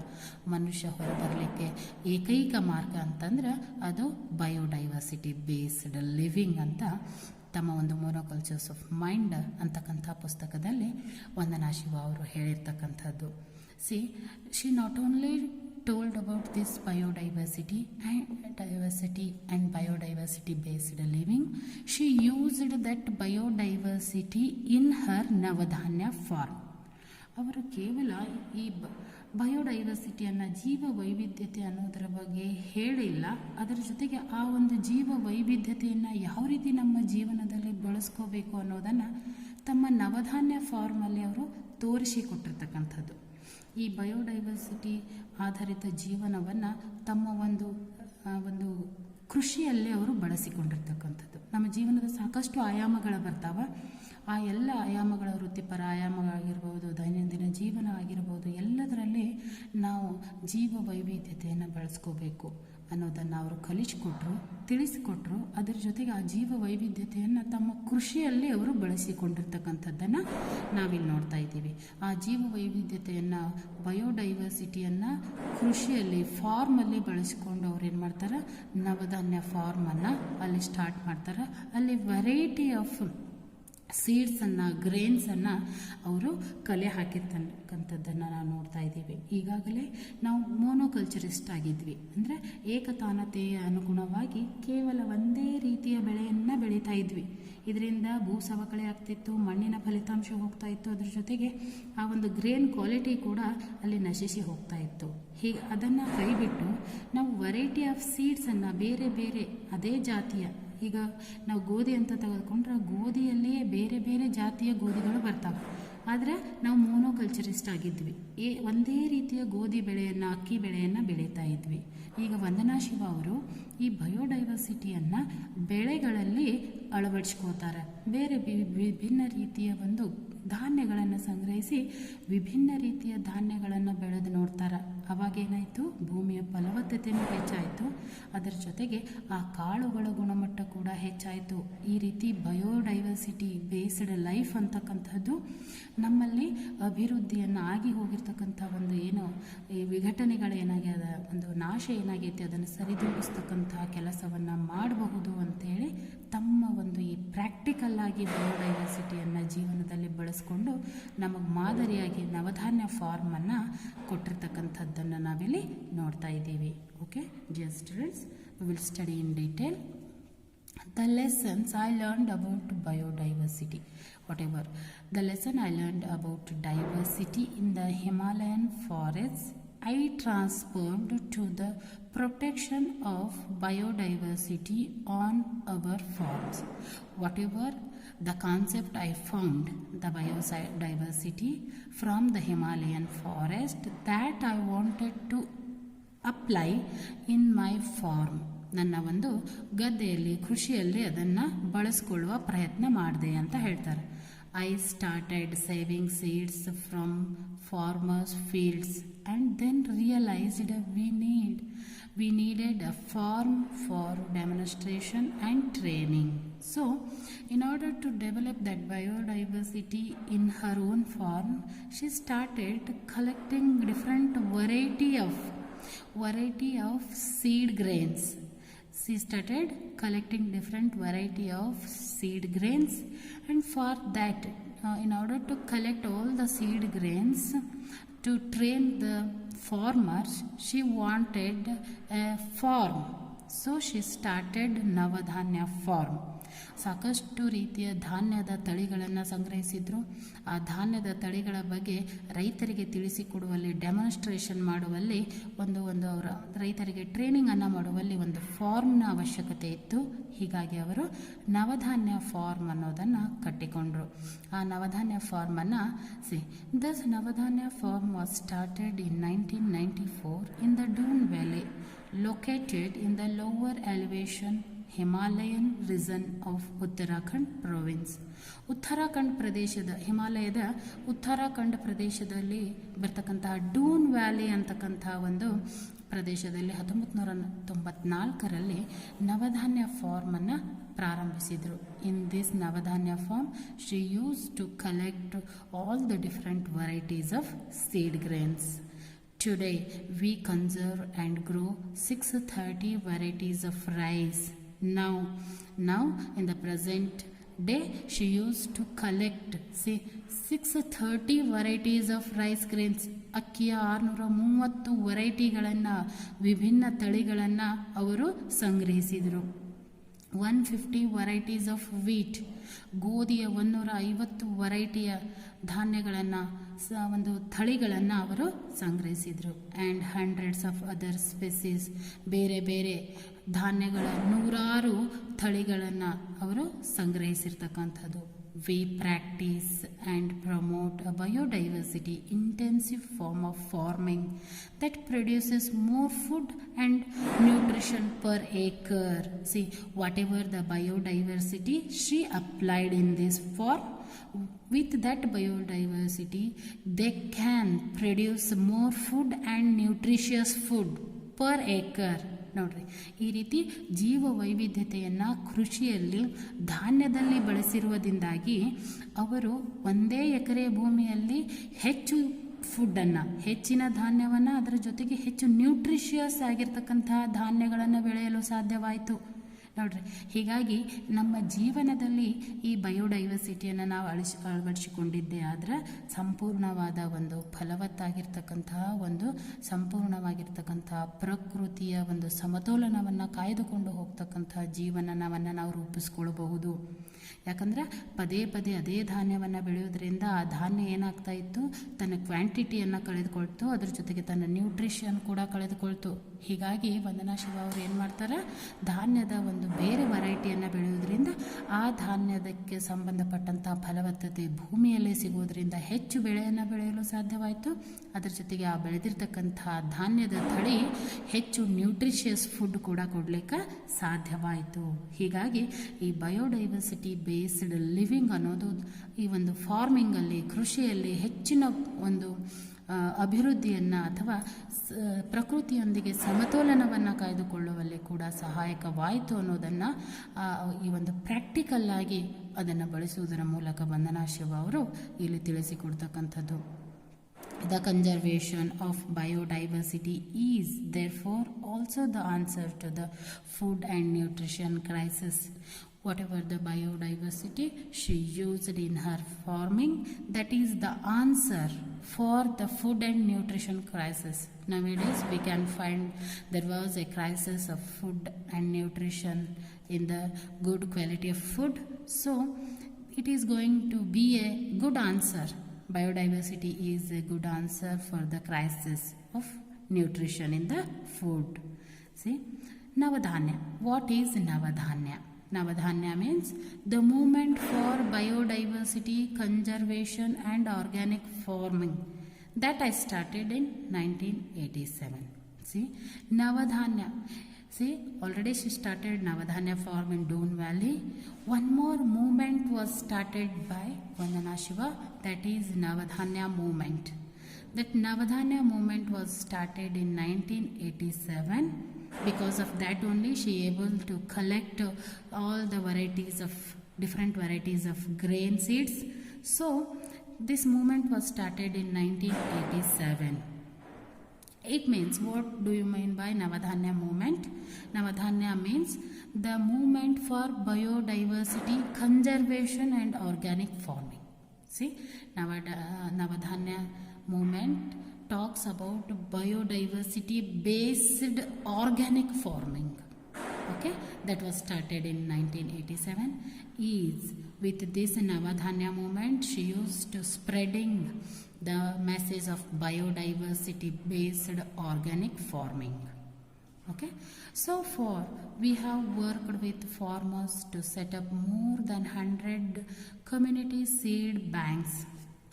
ಮನುಷ್ಯ ಹೊರಬರಲಿಕ್ಕೆ ಏಕೈಕ ಮಾರ್ಗ ಅಂತಂದ್ರೆ ಅದು ಬಯೋಡೈವರ್ಸಿಟಿ ಬೇಸ್ಡ್ ಲಿವಿಂಗ್ ಅಂತ ತಮ್ಮ ಒಂದು ಮೋನೋಕಲ್ಚರ್ಸ್ ಆಫ್ ಮೈಂಡ್ ಅಂತಕ್ಕಂಥ ಪುಸ್ತಕದಲ್ಲಿ ವಂದನಾ ಶಿವ ಅವರು ಹೇಳಿರ್ತಕ್ಕಂಥದ್ದು. She not only told about this biodiversity and biodiversity based living, she used that biodiversity in her Navadhanya farm. ಅವರು ಕೇವಲ ಈ ಬಯೋಡೈವರ್ಸಿಟಿಯನ್ನು, ಜೀವ ವೈವಿಧ್ಯತೆ ಅನ್ನೋದರ ಬಗ್ಗೆ ಹೇಳಿಲ್ಲ, ಅದರ ಜೊತೆಗೆ ಆ ಒಂದು ಜೀವ ವೈವಿಧ್ಯತೆಯನ್ನು ಯಾವ ರೀತಿ ನಮ್ಮ ಜೀವನದಲ್ಲಿ ಬಳಸ್ಕೋಬೇಕು ಅನ್ನೋದನ್ನು ತಮ್ಮ ನವಧಾನ್ಯ ಫಾರ್ಮಲ್ಲಿ ಅವರು ತೋರಿಸಿಕೊಟ್ಟಿರ್ತಕ್ಕಂಥದ್ದು. ಈ ಬಯೋಡೈವರ್ಸಿಟಿ ಆಧಾರಿತ ಜೀವನವನ್ನು ತಮ್ಮ ಒಂದು ಕೃಷಿಯಲ್ಲೇ ಅವರು ಬಳಸಿಕೊಂಡಿರ್ತಕ್ಕಂಥದ್ದು. ನಮ್ಮ ಜೀವನದ ಸಾಕಷ್ಟು ಆಯಾಮಗಳು ಬರ್ತಾವೆ. ಆ ಎಲ್ಲ ಆಯಾಮಗಳ ವೃತ್ತಿಪರ ಆಯಾಮಗಳಾಗಿರ್ಬೋದು, ದೈನಂದಿನ ಜೀವನ ಆಗಿರ್ಬೋದು, ಎಲ್ಲದರಲ್ಲಿ ನಾವು ಜೀವ ವೈವಿಧ್ಯತೆಯನ್ನು ಬೆಳೆಸ್ಕೋಬೇಕು ಅನ್ನೋದನ್ನು ಅವರು ಕಲಿಸಿಕೊಟ್ರು, ತಿಳಿಸಿಕೊಟ್ರು. ಅದರ ಜೊತೆಗೆ ಆ ಜೀವ ವೈವಿಧ್ಯತೆಯನ್ನು ತಮ್ಮ ಕೃಷಿಯಲ್ಲಿ ಅವರು ಬಳಸಿಕೊಂಡಿರ್ತಕ್ಕಂಥದ್ದನ್ನು ನಾವಿಲ್ಲಿ ನೋಡ್ತಾ ಇದ್ದೀವಿ. ಆ ಜೀವ ವೈವಿಧ್ಯತೆಯನ್ನು, ಬಯೋಡೈವರ್ಸಿಟಿಯನ್ನು ಕೃಷಿಯಲ್ಲಿ ಫಾರ್ಮಲ್ಲಿ ಬಳಸಿಕೊಂಡು ಅವ್ರು ಏನು ಮಾಡ್ತಾರೆ, ನವಧಾನ್ಯ ಫಾರ್ಮನ್ನು ಅಲ್ಲಿ ಸ್ಟಾರ್ಟ್ ಮಾಡ್ತಾರೆ. ಅಲ್ಲಿ ವೆರೈಟಿ ಆಫ್ ಸೀಡ್ಸನ್ನು, ಗ್ರೇನ್ಸನ್ನು ಅವರು ಕಲೆ ಹಾಕಿರ್ತಕ್ಕಂಥದ್ದನ್ನು ನಾವು ನೋಡ್ತಾ ಇದ್ದೀವಿ. ಈಗಾಗಲೇ ನಾವು ಮೋನೋಕಲ್ಚರಿಸ್ಟ್ ಆಗಿದ್ವಿ, ಅಂದರೆ ಏಕತಾನತೆಯ ಅನುಗುಣವಾಗಿ ಕೇವಲ ಒಂದೇ ರೀತಿಯ ಬೆಳೆಯನ್ನು ಬೆಳೀತಾ ಇದ್ವಿ. ಇದರಿಂದ ಭೂ ಸವಕಳಿ ಆಗ್ತಿತ್ತು, ಮಣ್ಣಿನ ಫಲಿತಾಂಶ ಹೋಗ್ತಾ ಇತ್ತು, ಅದ್ರ ಜೊತೆಗೆ ಆ ಒಂದು ಗ್ರೇನ್ ಕ್ವಾಲಿಟಿ ಕೂಡ ಅಲ್ಲಿ ನಶಿಸಿ ಹೋಗ್ತಾ ಇತ್ತು. ಹೀಗೆ ಅದನ್ನು ಕೈಬಿಟ್ಟು ನಾವು ವೆರೈಟಿ ಆಫ್ ಸೀಡ್ಸನ್ನು, ಬೇರೆ ಬೇರೆ ಅದೇ ಜಾತಿಯ, ಈಗ ನಾವು ಗೋಧಿ ಅಂತ ತೆಗೆದುಕೊಂಡ್ರೆ ಗೋಧಿಯಲ್ಲಿಯೇ ಬೇರೆ ಬೇರೆ ಜಾತಿಯ ಗೋಧಿಗಳು ಬರ್ತಾವೆ. ಆದರೆ ನಾವು ಮೋನೋಕಲ್ಚರಿಸ್ಟ್ ಆಗಿದ್ವಿ, ಒಂದೇ ರೀತಿಯ ಗೋಧಿ ಬೆಳೆಯನ್ನು, ಅಕ್ಕಿ ಬೆಳೆಯನ್ನು ಬೆಳೀತಾ ಇದ್ವಿ. ಈಗ ವಂದನಾ ಶಿವ ಅವರು ಈ ಬಯೋಡೈವರ್ಸಿಟಿಯನ್ನು ಬೆಳೆಗಳಲ್ಲಿ ಅಳವಡಿಸ್ಕೋತಾರೆ. ಬೇರೆ ವಿಭಿನ್ನ ರೀತಿಯ ಒಂದು ಧಾನ್ಯಗಳನ್ನು ಸಂಗ್ರಹಿಸಿ ವಿಭಿನ್ನ ರೀತಿಯ ಧಾನ್ಯಗಳನ್ನು ಬೆಳೆದು ನೋಡ್ತಾರೆ. ಅವಾಗೇನಾಯಿತು, ಭೂಮಿಯ ಫಲವತ್ತತೆಯೂ ಹೆಚ್ಚಾಯಿತು, ಅದರ ಜೊತೆಗೆ ಆ ಕಾಳುಗಳ ಗುಣಮಟ್ಟ ಕೂಡ ಹೆಚ್ಚಾಯಿತು. ಈ ರೀತಿ ಬಯೋಡೈವರ್ಸಿಟಿ ಬೇಸ್ಡ್ ಲೈಫ್ ಅಂತಕ್ಕಂಥದ್ದು ನಮ್ಮಲ್ಲಿ ಅಭಿವೃದ್ಧಿಯನ್ನು ಆಗಿ ಹೋಗಿರ್ತಕ್ಕಂಥ ಒಂದು ಏನು ಈ ವಿಘಟನೆಗಳೇನಾಗ್ಯದ, ಒಂದು ನಾಶ ಏನಾಗೈತಿ, ಅದನ್ನು ಸರಿದೂಗಿಸ್ತಕ್ಕಂಥ ಕೆಲಸವನ್ನು ಮಾಡಬಹುದು ಅಂಥೇಳಿ ತಮ್ಮ ಒಂದು ಈ ಪ್ರಾಕ್ಟಿಕಲ್ ಆಗಿ ಬಯೋಡೈವರ್ಸಿಟಿಯನ್ನು ಜೀವನದಲ್ಲಿ ಬಳಸ್ಕೊಂಡು ನಮಗೆ ಮಾದರಿಯಾಗಿ ನವಧಾನ್ಯ ಫಾರ್ಮನ್ನು ಕೊಟ್ಟಿರ್ತಕ್ಕಂಥದ್ದನ್ನು ನಾವಿಲ್ಲಿ ನೋಡ್ತಾ ಇದ್ದೀವಿ. Okay dear students, V will study in detail the lessons I learned about biodiversity. Whatever the lesson I learned about diversity in the Himalayan forests, I transferred to the protection of biodiversity on our farms. Whatever the concept I found, the biodiversity from the Himalayan forest, that I wanted to apply in my farm. ನನ್ನ ಒಂದು ಗದ್ದೆಯಲ್ಲಿ, ಕೃಷಿಯಲ್ಲಿ ಅದನ್ನು ಬಳಸ್ಕೊಳ್ಳುವ ಪ್ರಯತ್ನ ಮಾಡಿದೆ ಅಂತ ಹೇಳ್ತಾರೆ. I started saving seeds from farmers fields and then realised we needed a farm for demonstration and training. So, in order to develop that biodiversity in her own farm, she started collecting different variety of seed grains. She started collecting different variety of seed grains, and for that, in order to collect all the seed grains, to train the farmers, she wanted a farm. So she started Navadhanya farm. ಸಾಕಷ್ಟು ರೀತಿಯ ಧಾನ್ಯದ ತಳಿಗಳನ್ನು ಸಂಗ್ರಹಿಸಿದ್ರು. ಆ ಧಾನ್ಯದ ತಳಿಗಳ ಬಗ್ಗೆ ರೈತರಿಗೆ ತಿಳಿಸಿಕೊಡುವಲ್ಲಿ, demonstration ಮಾಡುವಲ್ಲಿ, ಒಂದು ಅವರ ರೈತರಿಗೆ ಟ್ರೈನಿಂಗನ್ನು ಮಾಡುವಲ್ಲಿ ಒಂದು ಫಾರ್ಮ್ನ ಅವಶ್ಯಕತೆ ಇತ್ತು. ಹೀಗಾಗಿ ಅವರು ನವಧಾನ್ಯ ಫಾರ್ಮ್ ಅನ್ನೋದನ್ನು ಕಟ್ಟಿಕೊಂಡ್ರು. ಆ ನವಧಾನ್ಯ ಫಾರ್ಮನ್ನು thus Navdanya farm was started in 1994 in the Doon Valley, located in the lower elevation Himalayan region of Uttarakhand province. Uttarakhand ಪ್ರದೇಶದ, ಹಿಮಾಲಯದ ಉತ್ತರಾಖಂಡ್ ಪ್ರದೇಶದಲ್ಲಿ ಬರ್ತಕ್ಕಂತಹ ಡೂನ್ ವ್ಯಾಲಿ ಅಂತಕ್ಕಂಥ ಒಂದು ಪ್ರದೇಶದಲ್ಲಿ 1994ರಲ್ಲಿ ನವಧಾನ್ಯ ಫಾರ್ಮನ್ನು ಪ್ರಾರಂಭಿಸಿದರು. In this Navdanya farm she use to collect all the different varieties of seed grains. Today we conserve and grow 630 varieties of rice. Now in the present day she used to collect 630 varieties of rice grains. ಅಕ್ಕಿಯ 630 ವೆರೈಟಿಗಳನ್ನು, ವಿಭಿನ್ನ ತಳಿಗಳನ್ನು ಅವರು ಸಂಗ್ರಹಿಸಿದರು. 150 varieties of wheat, ಗೋಧಿಯ 150 ವೆರೈಟಿಯ ಧಾನ್ಯಗಳನ್ನು, ಒಂದು ತಳಿಗಳನ್ನು ಅವರು ಸಂಗ್ರಹಿಸಿದರು. ಆ್ಯಂಡ್ ಹಂಡ್ರೆಡ್ಸ್ ಆಫ್ ಅದರ್ ಸ್ಪೆಸೀಸ್, ಬೇರೆ ಬೇರೆ ಧಾನ್ಯಗಳ 100 ತಳಿಗಳನ್ನು ಅವರು ಸಂಗ್ರಹಿಸಿರ್ತಕ್ಕಂಥದ್ದು. We practice and promote a biodiversity intensive form of farming that produces more food and nutrition per acre. See, whatever the biodiversity she applied in this farm, with that biodiversity they can produce more food and nutritious food per acre. ನೋಡ್ರಿ, ಈ ರೀತಿ ಜೀವ ವೈವಿಧ್ಯತೆಯನ್ನು ಕೃಷಿಯಲ್ಲಿ ಧಾನ್ಯದಲ್ಲಿ ಬಳಸಿರುವುದರಿಂದಾಗಿ ಅವರು ಒಂದೇ ಎಕರೆ ಭೂಮಿಯಲ್ಲಿ ಹೆಚ್ಚು ಫುಡ್ಡನ್ನು, ಹೆಚ್ಚಿನ ಧಾನ್ಯವನ್ನು, ಅದರ ಜೊತೆಗೆ ಹೆಚ್ಚು ನ್ಯೂಟ್ರಿಷಿಯಸ್ ಆಗಿರ್ತಕ್ಕಂತಹ ಧಾನ್ಯಗಳನ್ನು ಬೆಳೆಯಲು ಸಾಧ್ಯವಾಯಿತು. ನೋಡ್ರಿ, ಹೀಗಾಗಿ ನಮ್ಮ ಜೀವನದಲ್ಲಿ ಈ ಬಯೋಡೈವರ್ಸಿಟಿಯನ್ನು ನಾವು ಅಳವಡಿಸಿಕೊಂಡಿದ್ದೇ ಆದರೆ ಸಂಪೂರ್ಣವಾದ ಒಂದು ಫಲವತ್ತಾಗಿರ್ತಕ್ಕಂತಹ ಒಂದು ಸಂಪೂರ್ಣವಾಗಿರ್ತಕ್ಕಂತಹ ಪ್ರಕೃತಿಯ ಒಂದು ಸಮತೋಲನವನ್ನು ಕಾಯ್ದುಕೊಂಡು ಹೋಗ್ತಕ್ಕಂತಹ ಜೀವನವನ್ನು ನಾವು ರೂಪಿಸ್ಕೊಳ್ಬಹುದು. ಯಾಕಂದರೆ ಪದೇ ಪದೇ ಅದೇ ಧಾನ್ಯವನ್ನು ಬೆಳೆಯೋದ್ರಿಂದ ಆ ಧಾನ್ಯ ಏನಾಗ್ತಾ ಇತ್ತು, ತನ್ನ ಕ್ವಾಂಟಿಟಿಯನ್ನು ಕಳೆದುಕೊಳ್ತು, ಅದ್ರ ಜೊತೆಗೆ ತನ್ನ ನ್ಯೂಟ್ರಿಷನ್ ಕೂಡ ಕಳೆದುಕೊಳ್ತು. ಹೀಗಾಗಿ ವಂದನಾ ಶಿವ ಅವರು ಏನು ಮಾಡ್ತಾರೆ, ಧಾನ್ಯದ ಒಂದು ಬೇರೆ ವೆರೈಟಿಯನ್ನು ಬೆಳೆಯೋದ್ರಿಂದ ಆ ಧಾನ್ಯದಕ್ಕೆ ಸಂಬಂಧಪಟ್ಟಂಥ ಫಲವತ್ತತೆ ಭೂಮಿಯಲ್ಲೇ ಸಿಗೋದ್ರಿಂದ ಹೆಚ್ಚು ಬೆಳೆಯನ್ನು ಬೆಳೆಯಲು ಸಾಧ್ಯವಾಯಿತು. ಅದರ ಜೊತೆಗೆ ಆ ಬೆಳೆದಿರ್ತಕ್ಕಂಥ ಧಾನ್ಯದ ತಳಿ ಹೆಚ್ಚು ನ್ಯೂಟ್ರಿಷಿಯಸ್ ಫುಡ್ ಕೂಡ ಕೊಡಲಿಕ್ಕೆ ಸಾಧ್ಯವಾಯಿತು. ಹೀಗಾಗಿ ಈ ಬಯೋಡೈವರ್ಸಿಟಿ ಬೇಸ್ಡ್ ಲಿವಿಂಗ್ ಅನ್ನೋದು ಈ ಒಂದು ಫಾರ್ಮಿಂಗಲ್ಲಿ, ಕೃಷಿಯಲ್ಲಿ ಹೆಚ್ಚಿನ ಒಂದು ಅಭಿವೃದ್ಧಿಯನ್ನು ಅಥವಾ ಪ್ರಕೃತಿಯೊಂದಿಗೆ ಸಮತೋಲನವನ್ನು ಕಾಯ್ದುಕೊಳ್ಳುವಲ್ಲಿ ಕೂಡ ಸಹಾಯಕವಾಯಿತು ಅನ್ನೋದನ್ನು ಈ ಒಂದು ಪ್ರಾಕ್ಟಿಕಲ್ ಆಗಿ ಅದನ್ನು ಬಳಸುವುದರ ಮೂಲಕ ವಂದನಾ ಶಿವ ಅವರು ಇಲ್ಲಿ ತಿಳಿಸಿಕೊಡ್ತಕ್ಕಂಥದ್ದು. The conservation of biodiversity is therefore also the answer to the food and nutrition crisis. Whatever the biodiversity she used in her farming, that is the answer for the food and nutrition crisis. Nowadays we can find there was a crisis of food and nutrition in the good quality of food. So it is going to be a good answer. Biodiversity is a good answer for the crisis of nutrition in the food. See, Navadhanya. What is Navadhanya? Navadhanya means the movement for biodiversity, conservation and organic farming that I started in 1987. See, Navadhanya. See, already she started Navadhanya farm in Doon Valley. One more movement was started by Vandana Shiva, that is Navadhanya Movement. That Navadhanya Movement was started in 1987 Because of that only she able to collect all the varieties of different varieties of grain seeds. So this movement was started in 1987. It means, what do you mean by Navadhanya movement? Navadhanya means the movement for biodiversity, conservation and organic farming. See, Navadhanya movement talks about biodiversity based organic farming. Okay, that was started in 1987. Is with this Navadhanya movement, she used to spreading the message of biodiversity based organic farming. Okay, so far we have worked with farmers to set up more than 100 community seed banks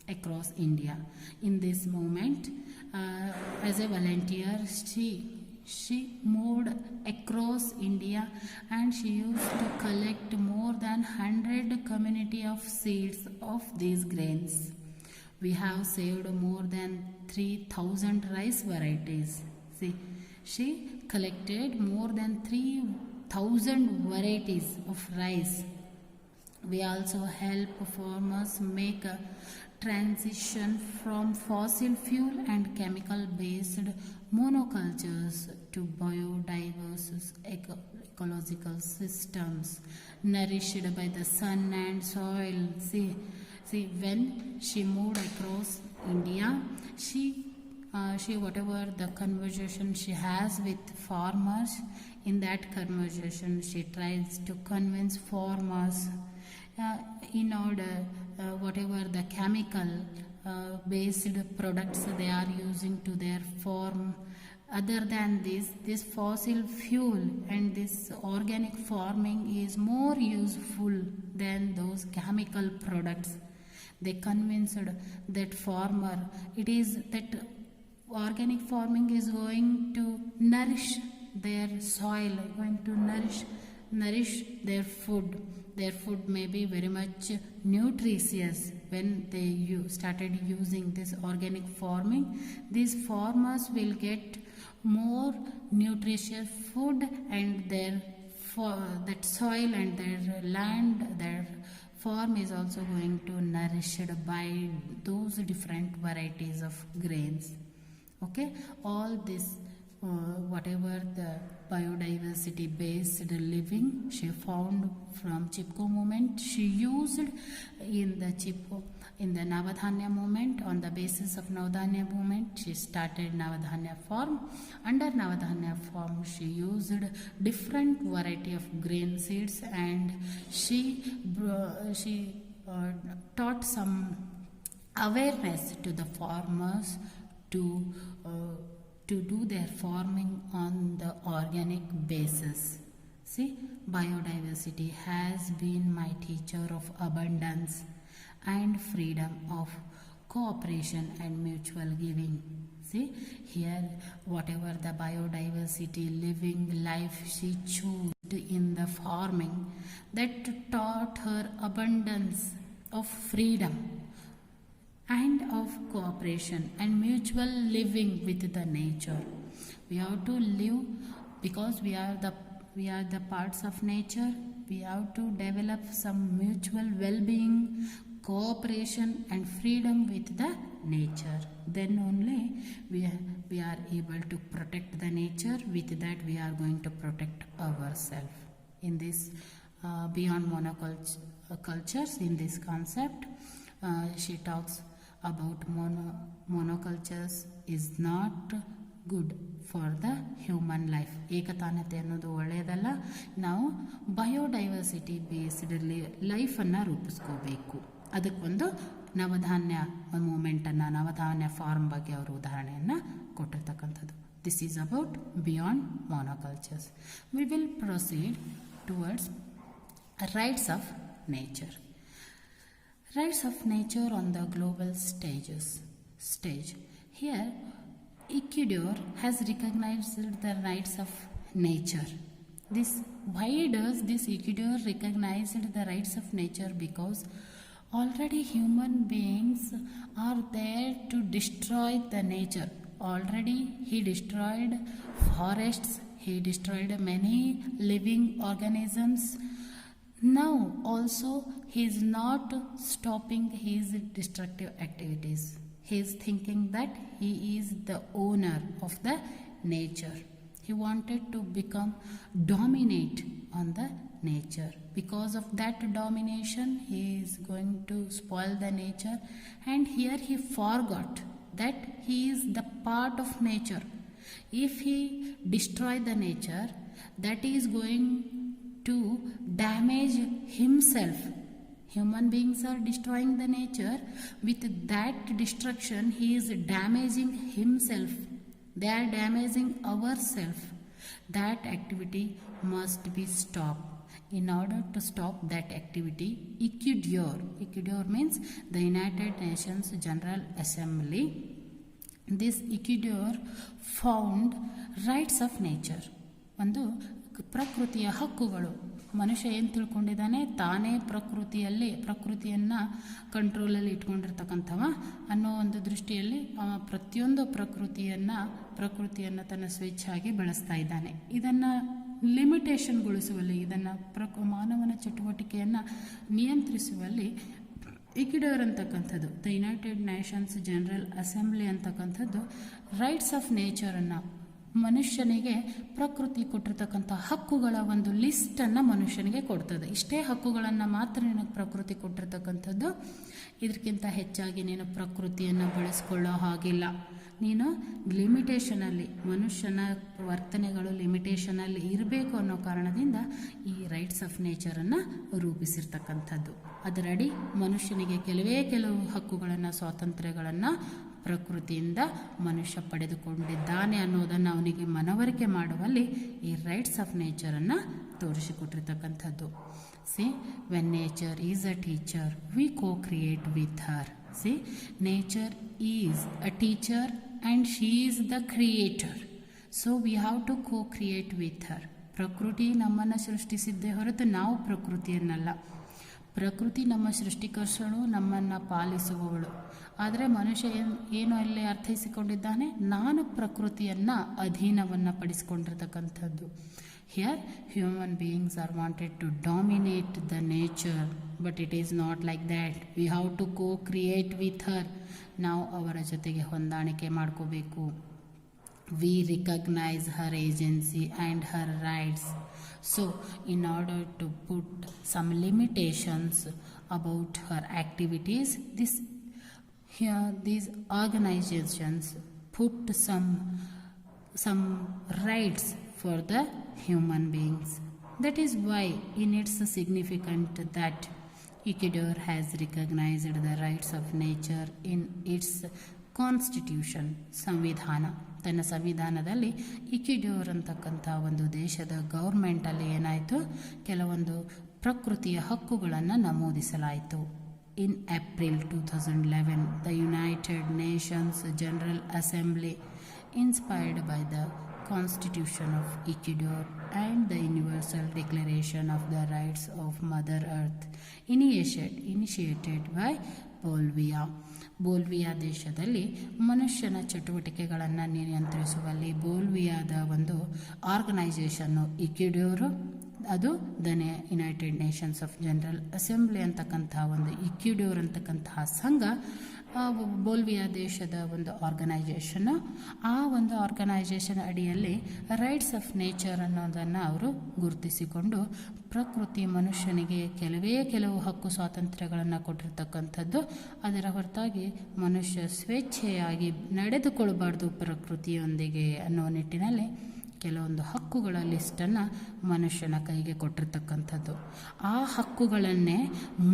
across India. In this movement, as a volunteer, she moved across India and she used to collect more than 100 community of seeds of these grains. We have saved more than 3,000 rice varieties. See, she collected more than 3,000 varieties of rice. We also help farmers make a transition from fossil fuel and chemical based monocultures to biodiverse ecological systems nourished by the sun and soil. See, when she moved across India, she whatever the conversation she has with farmers, in that conversation she tries to convince farmers in order whatever the chemical based products they are using to their farm, other than this fossil fuel and this organic farming is more useful than those chemical products. They convinced that farmer, it is that organic farming is going to nourish their soil, going to nourish their food. Their food may be very much nutritious. When they started using this organic farming, these farmers will get more nutritious food, and that soil and their land, their farm is also going to nourished by those different varieties of grains. Okay, all this whatever the biodiversity based living she found from Chipko movement, she used in the Navadhanya movement. On the basis of Navadhanya movement, she started Navadhanya farm. Under Navadhanya farm, she used different variety of grain seeds, and she taught some awareness to the farmers to do their farming on the organic basis. See, biodiversity has been my teacher of abundance and freedom of cooperation and mutual giving. See, here whatever the biodiversity living life she chose in the farming, that taught her abundance of freedom and of cooperation and mutual living with the nature. We have to live because we are the parts of nature. We have to develop some mutual well-being, cooperation and freedom with the nature. Then only we are able to protect the nature. With that we are going to protect ourselves. In this beyond monocultures, in this concept, she talks about monocultures is not good for the human life. ಏಕತಾನತೆ ಅನ್ನೋದು ಒಳ್ಳೆಯದಲ್ಲ. ನಾವು biodiversity based ಲೈಫನ್ನು ರೂಪಿಸ್ಕೋಬೇಕು. ಅದಕ್ಕೊಂದು ನವಧಾನ್ಯ ಮೂಮೆಂಟನ್ನು, ನವಧಾನ್ಯ form ಬಗ್ಗೆ ಅವರು ಉದಾಹರಣೆಯನ್ನು ಕೊಟ್ಟಿರ್ತಕ್ಕಂಥದ್ದು. This is about beyond monocultures. We will proceed towards rights of nature. Rights of nature on the global stage. Here, Ecuador has recognized the rights of nature. Why does this Ecuador recognize the rights of nature? Because already human beings are there to destroy the nature. Already he destroyed forests, He destroyed many living organisms. Now also he is not stopping his destructive activities. He is thinking that he is the owner of the nature. He wanted to become dominate on the nature. Because of that domination, he is going to spoil the nature, and here he forgot that he is the part of nature. If he destroy the nature, that is going to damage himself. Human beings are destroying the nature. With that destruction, he is damaging himself. They are damaging ourselves. That activity must be stopped. In order to stop that activity, Ecuador means the United Nations General Assembly. This Ecuador found rights of nature. ಒಂದು ಪ್ರಕೃತಿಯ ಹಕ್ಕುಗಳು. ಮನುಷ್ಯ ಏನು ತಿಳ್ಕೊಂಡಿದ್ದಾನೆ, ತಾನೇ ಪ್ರಕೃತಿಯನ್ನು ಕಂಟ್ರೋಲಲ್ಲಿ ಇಟ್ಕೊಂಡಿರ್ತಕ್ಕಂಥವ ಅನ್ನೋ ಒಂದು ದೃಷ್ಟಿಯಲ್ಲಿ ಪ್ರತಿಯೊಂದು ಪ್ರಕೃತಿಯನ್ನು ತನ್ನ ಸ್ವೇಚ್ಛಾಗಿ ಬಳಸ್ತಾ ಇದ್ದಾನೆ. ಇದನ್ನು ಲಿಮಿಟೇಷನ್ಗೊಳಿಸುವಲ್ಲಿ, ಇದನ್ನು ಮಾನವನ ಚಟುವಟಿಕೆಯನ್ನು ನಿಯಂತ್ರಿಸುವಲ್ಲಿ ಈಕ್ವಡೋರ್ ಅಂತಕ್ಕಂಥದ್ದು, the United Nations General assembly ಅಂತಕ್ಕಂಥದ್ದು ರೈಟ್ಸ್ ಆಫ್ ನೇಚರನ್ನು, ಮನುಷ್ಯನಿಗೆ ಪ್ರಕೃತಿ ಕೊಟ್ಟಿರ್ತಕ್ಕಂಥ ಹಕ್ಕುಗಳ ಒಂದು ಲಿಸ್ಟನ್ನು ಮನುಷ್ಯನಿಗೆ ಕೊಡ್ತದೆ. ಇಷ್ಟೇ ಹಕ್ಕುಗಳನ್ನು ಮಾತ್ರ ನಿನಗೆ ಪ್ರಕೃತಿ ಕೊಟ್ಟಿರ್ತಕ್ಕಂಥದ್ದು. ಇದಕ್ಕಿಂತ ಹೆಚ್ಚಾಗಿ ನೀನು ಪ್ರಕೃತಿಯನ್ನು ಬಳಸ್ಕೊಳ್ಳೋ ಹಾಗಿಲ್ಲ. ನೀನು ಲಿಮಿಟೇಷನಲ್ಲಿ, ಮನುಷ್ಯನ ವರ್ತನೆಗಳು ಲಿಮಿಟೇಷನಲ್ಲಿ ಇರಬೇಕು ಅನ್ನೋ ಕಾರಣದಿಂದ ಈ ರೈಟ್ಸ್ ಆಫ್ ನೇಚರನ್ನು ರೂಪಿಸಿರ್ತಕ್ಕಂಥದ್ದು. ಅದರಡಿ ಮನುಷ್ಯನಿಗೆ ಕೆಲವು ಹಕ್ಕುಗಳನ್ನು, ಸ್ವಾತಂತ್ರ್ಯಗಳನ್ನು ಪ್ರಕೃತಿಯಿಂದ ಮನುಷ್ಯ ಪಡೆದುಕೊಂಡಿದ್ದಾನೆ ಅನ್ನೋದನ್ನು ಅವನಿಗೆ ಮನವರಿಕೆ ಮಾಡುವಲ್ಲಿ ಈ ರೈಟ್ಸ್ ಆಫ್ ನೇಚರನ್ನು ತೋರಿಸಿಕೊಟ್ಟಿರ್ತಕ್ಕಂಥದ್ದು. See, when nature is a teacher, we co-create with her. See, nature is a teacher and she is the creator. So we have to co-create with her. ಪ್ರಕೃತಿ ನಮ್ಮನ್ನು ಸೃಷ್ಟಿಸಿದ್ದೇ ಹೊರತು ನಾವು ಪ್ರಕೃತಿಯನ್ನಲ್ಲ. ಪ್ರಕೃತಿ ನಮ್ಮ ಸೃಷ್ಟಿಕರ್ತಳು, ನಮ್ಮನ್ನು ಪಾಲಿಸುವವಳು. ಆದರೆ ಮನುಷ್ಯ ಏನು ಅಲ್ಲಿ ಅರ್ಥೈಸಿಕೊಂಡಿದ್ದಾನೆ, ನಾನು ಪ್ರಕೃತಿಯನ್ನು ಅಧೀನವನ್ನು ಪಡಿಸಿಕೊಂಡಿರ್ತಕ್ಕಂಥದ್ದು. Here human beings are wanted to dominate the nature, but it is not like that. We have to co-create with her. ನಾವು ಅವರ ಜೊತೆಗೆ ಹೊಂದಾಣಿಕೆ ಮಾಡ್ಕೋಬೇಕು. We recognize her agency and her rights. So in order to put some limitations about her activities, these organizations put some rights for the human beings. That is why it's significant that Ecuador has recognized the rights of nature in its constitution, ಸಂವಿಧಾನ. ತನ್ನ ಸಂವಿಧಾನದಲ್ಲಿ ಇಕ್ವಡೋರ್ ಅಂತಕ್ಕಂಥ ಒಂದು ದೇಶದ ಗೌರ್ಮೆಂಟಲ್ಲಿ ಏನಾಯಿತು, ಕೆಲವೊಂದು ಪ್ರಕೃತಿಯ ಹಕ್ಕುಗಳನ್ನು ನಮೂದಿಸಲಾಯಿತು. In April 2011, the United Nations General Assembly, inspired by the Constitution of Ecuador and the Universal Declaration of the Rights of Mother Earth, initiated by Bolivia ದೇಶದಲ್ಲಿ ಮನುಷ್ಯನ ಚಟುವಟಿಕೆಗಳನ್ನು ನಿಯಂತ್ರಿಸುವಲ್ಲಿ ಬೋಲ್ವಿಯಾದ ಒಂದು ಆರ್ಗನೈಸೇಷನ್ನು ಇಕ್ವಡೋರು, ಅದು the United Nations of general assembly ಅಂತಕ್ಕಂತಹ ಒಂದು ಇಕ್ವಡೋರ್ ಅಂತಕ್ಕಂತಹ ಸಂಘ, ಬೋಲ್ವಿಯಾ ದೇಶದ ಒಂದು ಆರ್ಗನೈಸೇಷನ್ನು. ಆ ಒಂದು ಆರ್ಗನೈಸೇಷನ್ ಅಡಿಯಲ್ಲಿ ರೈಟ್ಸ್ ಆಫ್ ನೇಚರ್ ಅನ್ನೋದನ್ನು ಅವರು ಗುರುತಿಸಿಕೊಂಡು ಪ್ರಕೃತಿ ಮನುಷ್ಯನಿಗೆ ಕೆಲವು ಹಕ್ಕು ಸ್ವಾತಂತ್ರ್ಯಗಳನ್ನು ಕೊಟ್ಟಿರ್ತಕ್ಕಂಥದ್ದು. ಅದರ ಹೊರತಾಗಿ ಮನುಷ್ಯ ಸ್ವೇಚ್ಛೆಯಾಗಿ ನಡೆದುಕೊಳ್ಳಬಾರ್ದು ಪ್ರಕೃತಿಯೊಂದಿಗೆ ಅನ್ನೋ ನಿಟ್ಟಿನಲ್ಲಿ ಕೆಲವೊಂದು ಹಕ್ಕುಗಳ ಲಿಸ್ಟನ್ನು ಮನುಷ್ಯನ ಕೈಗೆ ಕೊಟ್ಟಿರ್ತಕ್ಕಂಥದ್ದು. ಆ ಹಕ್ಕುಗಳನ್ನೇ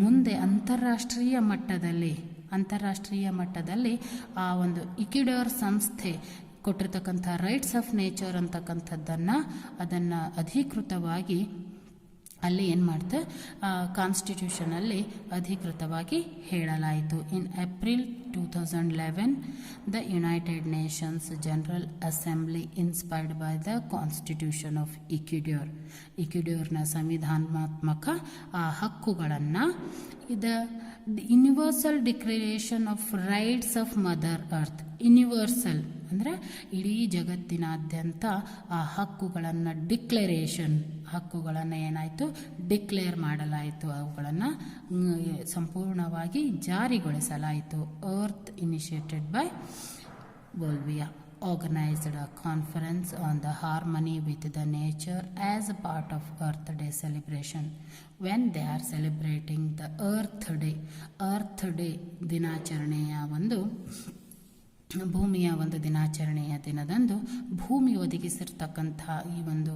ಮುಂದೆ ಅಂತಾರಾಷ್ಟ್ರೀಯ ಮಟ್ಟದಲ್ಲಿ ಆ ಒಂದು ಇಕ್ವಡೋರ್ ಸಂಸ್ಥೆ ಕೊಟ್ಟಿರ್ತಕ್ಕಂಥ ರೈಟ್ಸ್ ಆಫ್ ನೇಚರ್ ಅದನ್ನು ಅಧಿಕೃತವಾಗಿ ಅಲ್ಲಿ ಏನು ಮಾಡ್ತೆ, ಕಾನ್ಸ್ಟಿಟ್ಯೂಷನಲ್ಲಿ ಅಧಿಕೃತವಾಗಿ ಹೇಳಲಾಯಿತು. In April 2011, the United Nations General Assembly, inspired by the Constitution of ಇಕ್ವಡೋರ್ನ ಸಂವಿಧಾನಾತ್ಮಕ ಆ ಹಕ್ಕುಗಳನ್ನು, universal declaration of rights of Mother Earth, universal ಅಂದರೆ ಇಡೀ ಜಗತ್ತಿನಾದ್ಯಂತ ಆ ಹಕ್ಕುಗಳನ್ನು ಏನಾಯಿತು ಡಿಕ್ಲೇರ್ ಮಾಡಲಾಯಿತು, ಅವುಗಳನ್ನು ಸಂಪೂರ್ಣವಾಗಿ ಜಾರಿಗೊಳಿಸಲಾಯಿತು. Earth initiated by Bolivia organized a conference on the harmony with the nature as a part of Earth Day celebration. When they are celebrating the Earth Day ದಿನಾಚರಣೆಯ ಭೂಮಿಯ ಒಂದು ದಿನಾಚರಣೆಯ ದಿನದಂದು ಭೂಮಿ ಒದಗಿಸಿರ್ತಕ್ಕಂತಹ ಈ ಒಂದು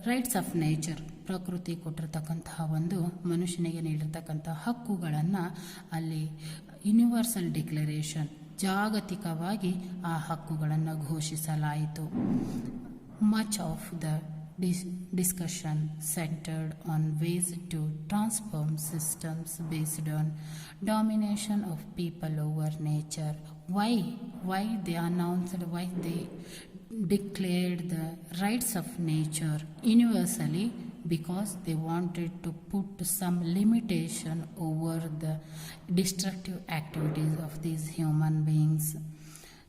ರೈಟ್ಸ್ ಆಫ್ ನೇಚರ್, ಪ್ರಕೃತಿ ಕೊಟ್ಟಿರ್ತಕ್ಕಂತಹ ಒಂದು ಮನುಷ್ಯನಿಗೆ ನೀಡಿರ್ತಕ್ಕಂತಹ ಹಕ್ಕುಗಳನ್ನು ಅಲ್ಲಿ ಯೂನಿವರ್ಸಲ್ ಡಿಕ್ಲರೇಷನ್ ಜಾಗತಿಕವಾಗಿ ಆ ಹಕ್ಕುಗಳನ್ನು ಘೋಷಿಸಲಾಯಿತು. Much of the discussion centered on ways to transform systems based on domination of people over nature. Why they announced, why they declared the rights of nature universally? Because they wanted to put some limitation over the destructive activities of these human beings.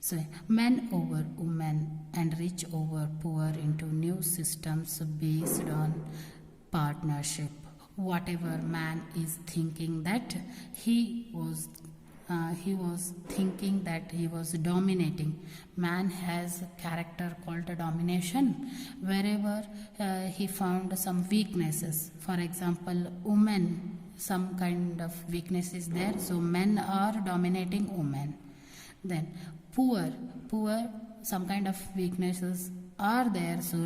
So, men over women and rich over poor into new systems based on partnership. Whatever man is thinking that he was thinking that he was dominating. Man has a character called domination. Wherever he found some weaknesses, for example, women, some kind of weakness is there, so men are dominating women. Then poor, some kind of weaknesses are there, so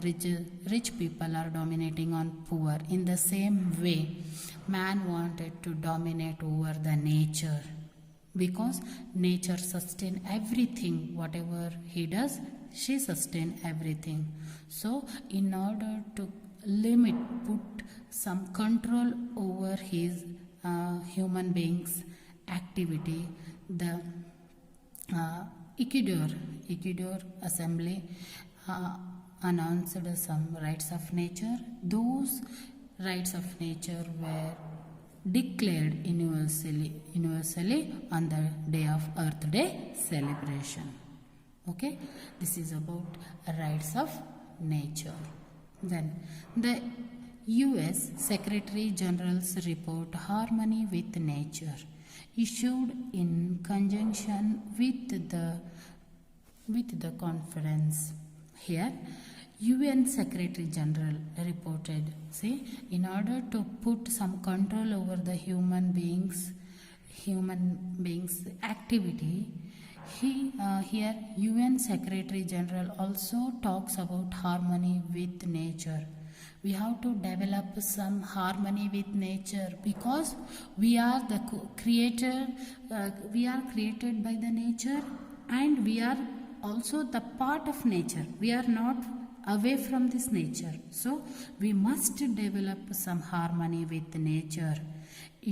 rich people are dominating on poor. In the same way, man wanted to dominate over the nature, because nature sustain everything. Whatever he does, she sustain everything. So in order to put some control over his human beings activity, the Ecuador Assembly announced some rights of nature. Those rights of nature were declared universally on the day of Earth Day celebration. Okay, this is about rights of nature. Then the US Secretary General's report Harmony with Nature, issued in conjunction with the conference. Here UN Secretary General reported, in order to put some control over the human beings activity, here UN Secretary General also talks about harmony with nature. We have to develop some harmony with nature, because we are the creator, we are created by the nature, and we are also the part of nature. We are not away from this nature, so we must develop some harmony with nature.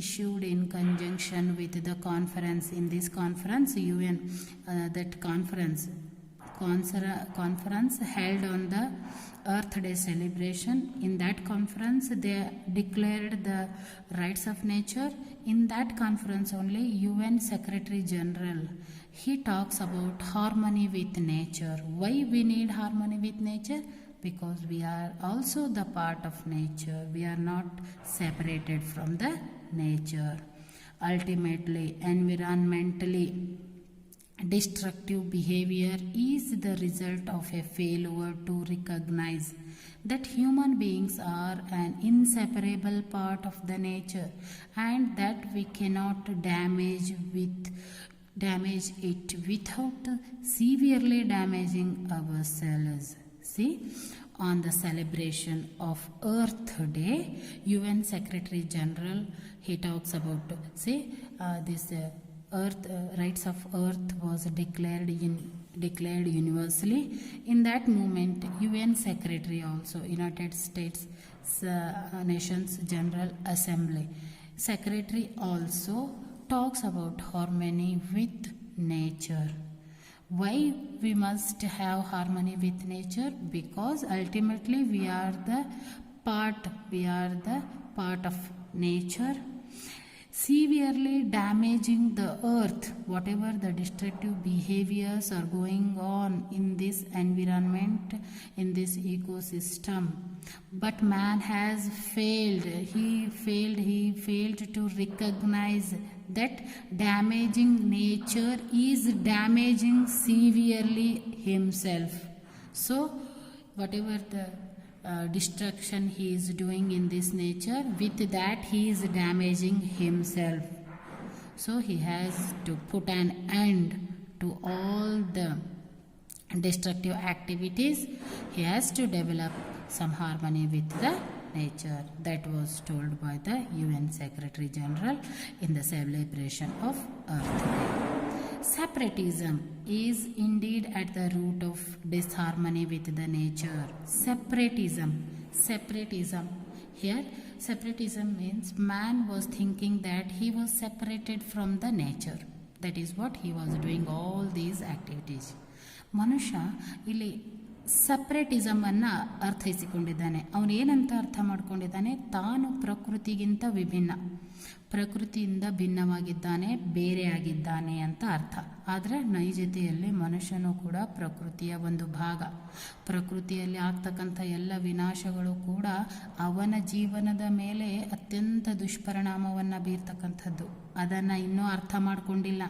Issued in conjunction with the conference. In this conference, UN conference held on the Earth Day celebration. In that conference, they declared the rights of nature. In that conference only, UN Secretary General, he talks about harmony with nature. Why we need harmony with nature? Because we are also the part of nature. We are not separated from the nature. Ultimately, environmentally destructive behavior is the result of a failure to recognize that human beings are an inseparable part of the nature, and that we cannot damage it without severely damaging ourselves. See, on the celebration of Earth Day, UN Secretary General, he talks about this rights of earth was declared universally. In that movement, UN Secretary also, United States Nations General Assembly Secretary also talks about harmony with nature. Why we must have harmony with nature? Because ultimately we are the part of nature. severely damaging the earth. Whatever the destructive behaviors are going on in this environment, in this ecosystem, but man has failed. He failed to recognize that damaging nature is damaging severely himself. So whatever the destruction he is doing in this nature, with that he is damaging himself. So he has to put an end to all the destructive activities. He has to develop some harmony with the nature. That was told by the UN Secretary General in the celebration of Earth Day. Separatism is indeed at the root of disharmony with the nature. Separatism. Here, separatism means man was thinking that he was separated from the nature. That is what he was doing all these activities. ಮನುಷ್ಯ ಇಲ್ಲಿ ಸಪ್ರೇಟಿಸಮ್ ಅನ್ನು ಅರ್ಥೈಸಿಕೊಂಡಿದ್ದಾನೆ. ಅವನೇನಂತ ಅರ್ಥ ಮಾಡ್ಕೊಂಡಿದ್ದಾನೆ? ತಾನು ಪ್ರಕೃತಿಗಿಂತ ವಿಭಿನ್ನ, ಪ್ರಕೃತಿಯಿಂದ ಭಿನ್ನವಾಗಿದ್ದಾನೆ, ಬೇರೆಯಾಗಿದ್ದಾನೆ ಅಂತ ಅರ್ಥ. ಆದರೆ ನೈಜತೆಯಲ್ಲಿ ಮನುಷ್ಯನೂ ಕೂಡ ಪ್ರಕೃತಿಯ ಒಂದು ಭಾಗ. ಪ್ರಕೃತಿಯಲ್ಲಿ ಆಗ್ತಕ್ಕಂಥ ಎಲ್ಲ ವಿನಾಶಗಳು ಕೂಡ ಅವನ ಜೀವನದ ಮೇಲೆ ಅತ್ಯಂತ ದುಷ್ಪರಿಣಾಮವನ್ನು ಬೀರ್ತಕ್ಕಂಥದ್ದು. ಅದನ್ನು ಇನ್ನೂ ಅರ್ಥ ಮಾಡಿಕೊಂಡಿಲ್ಲ.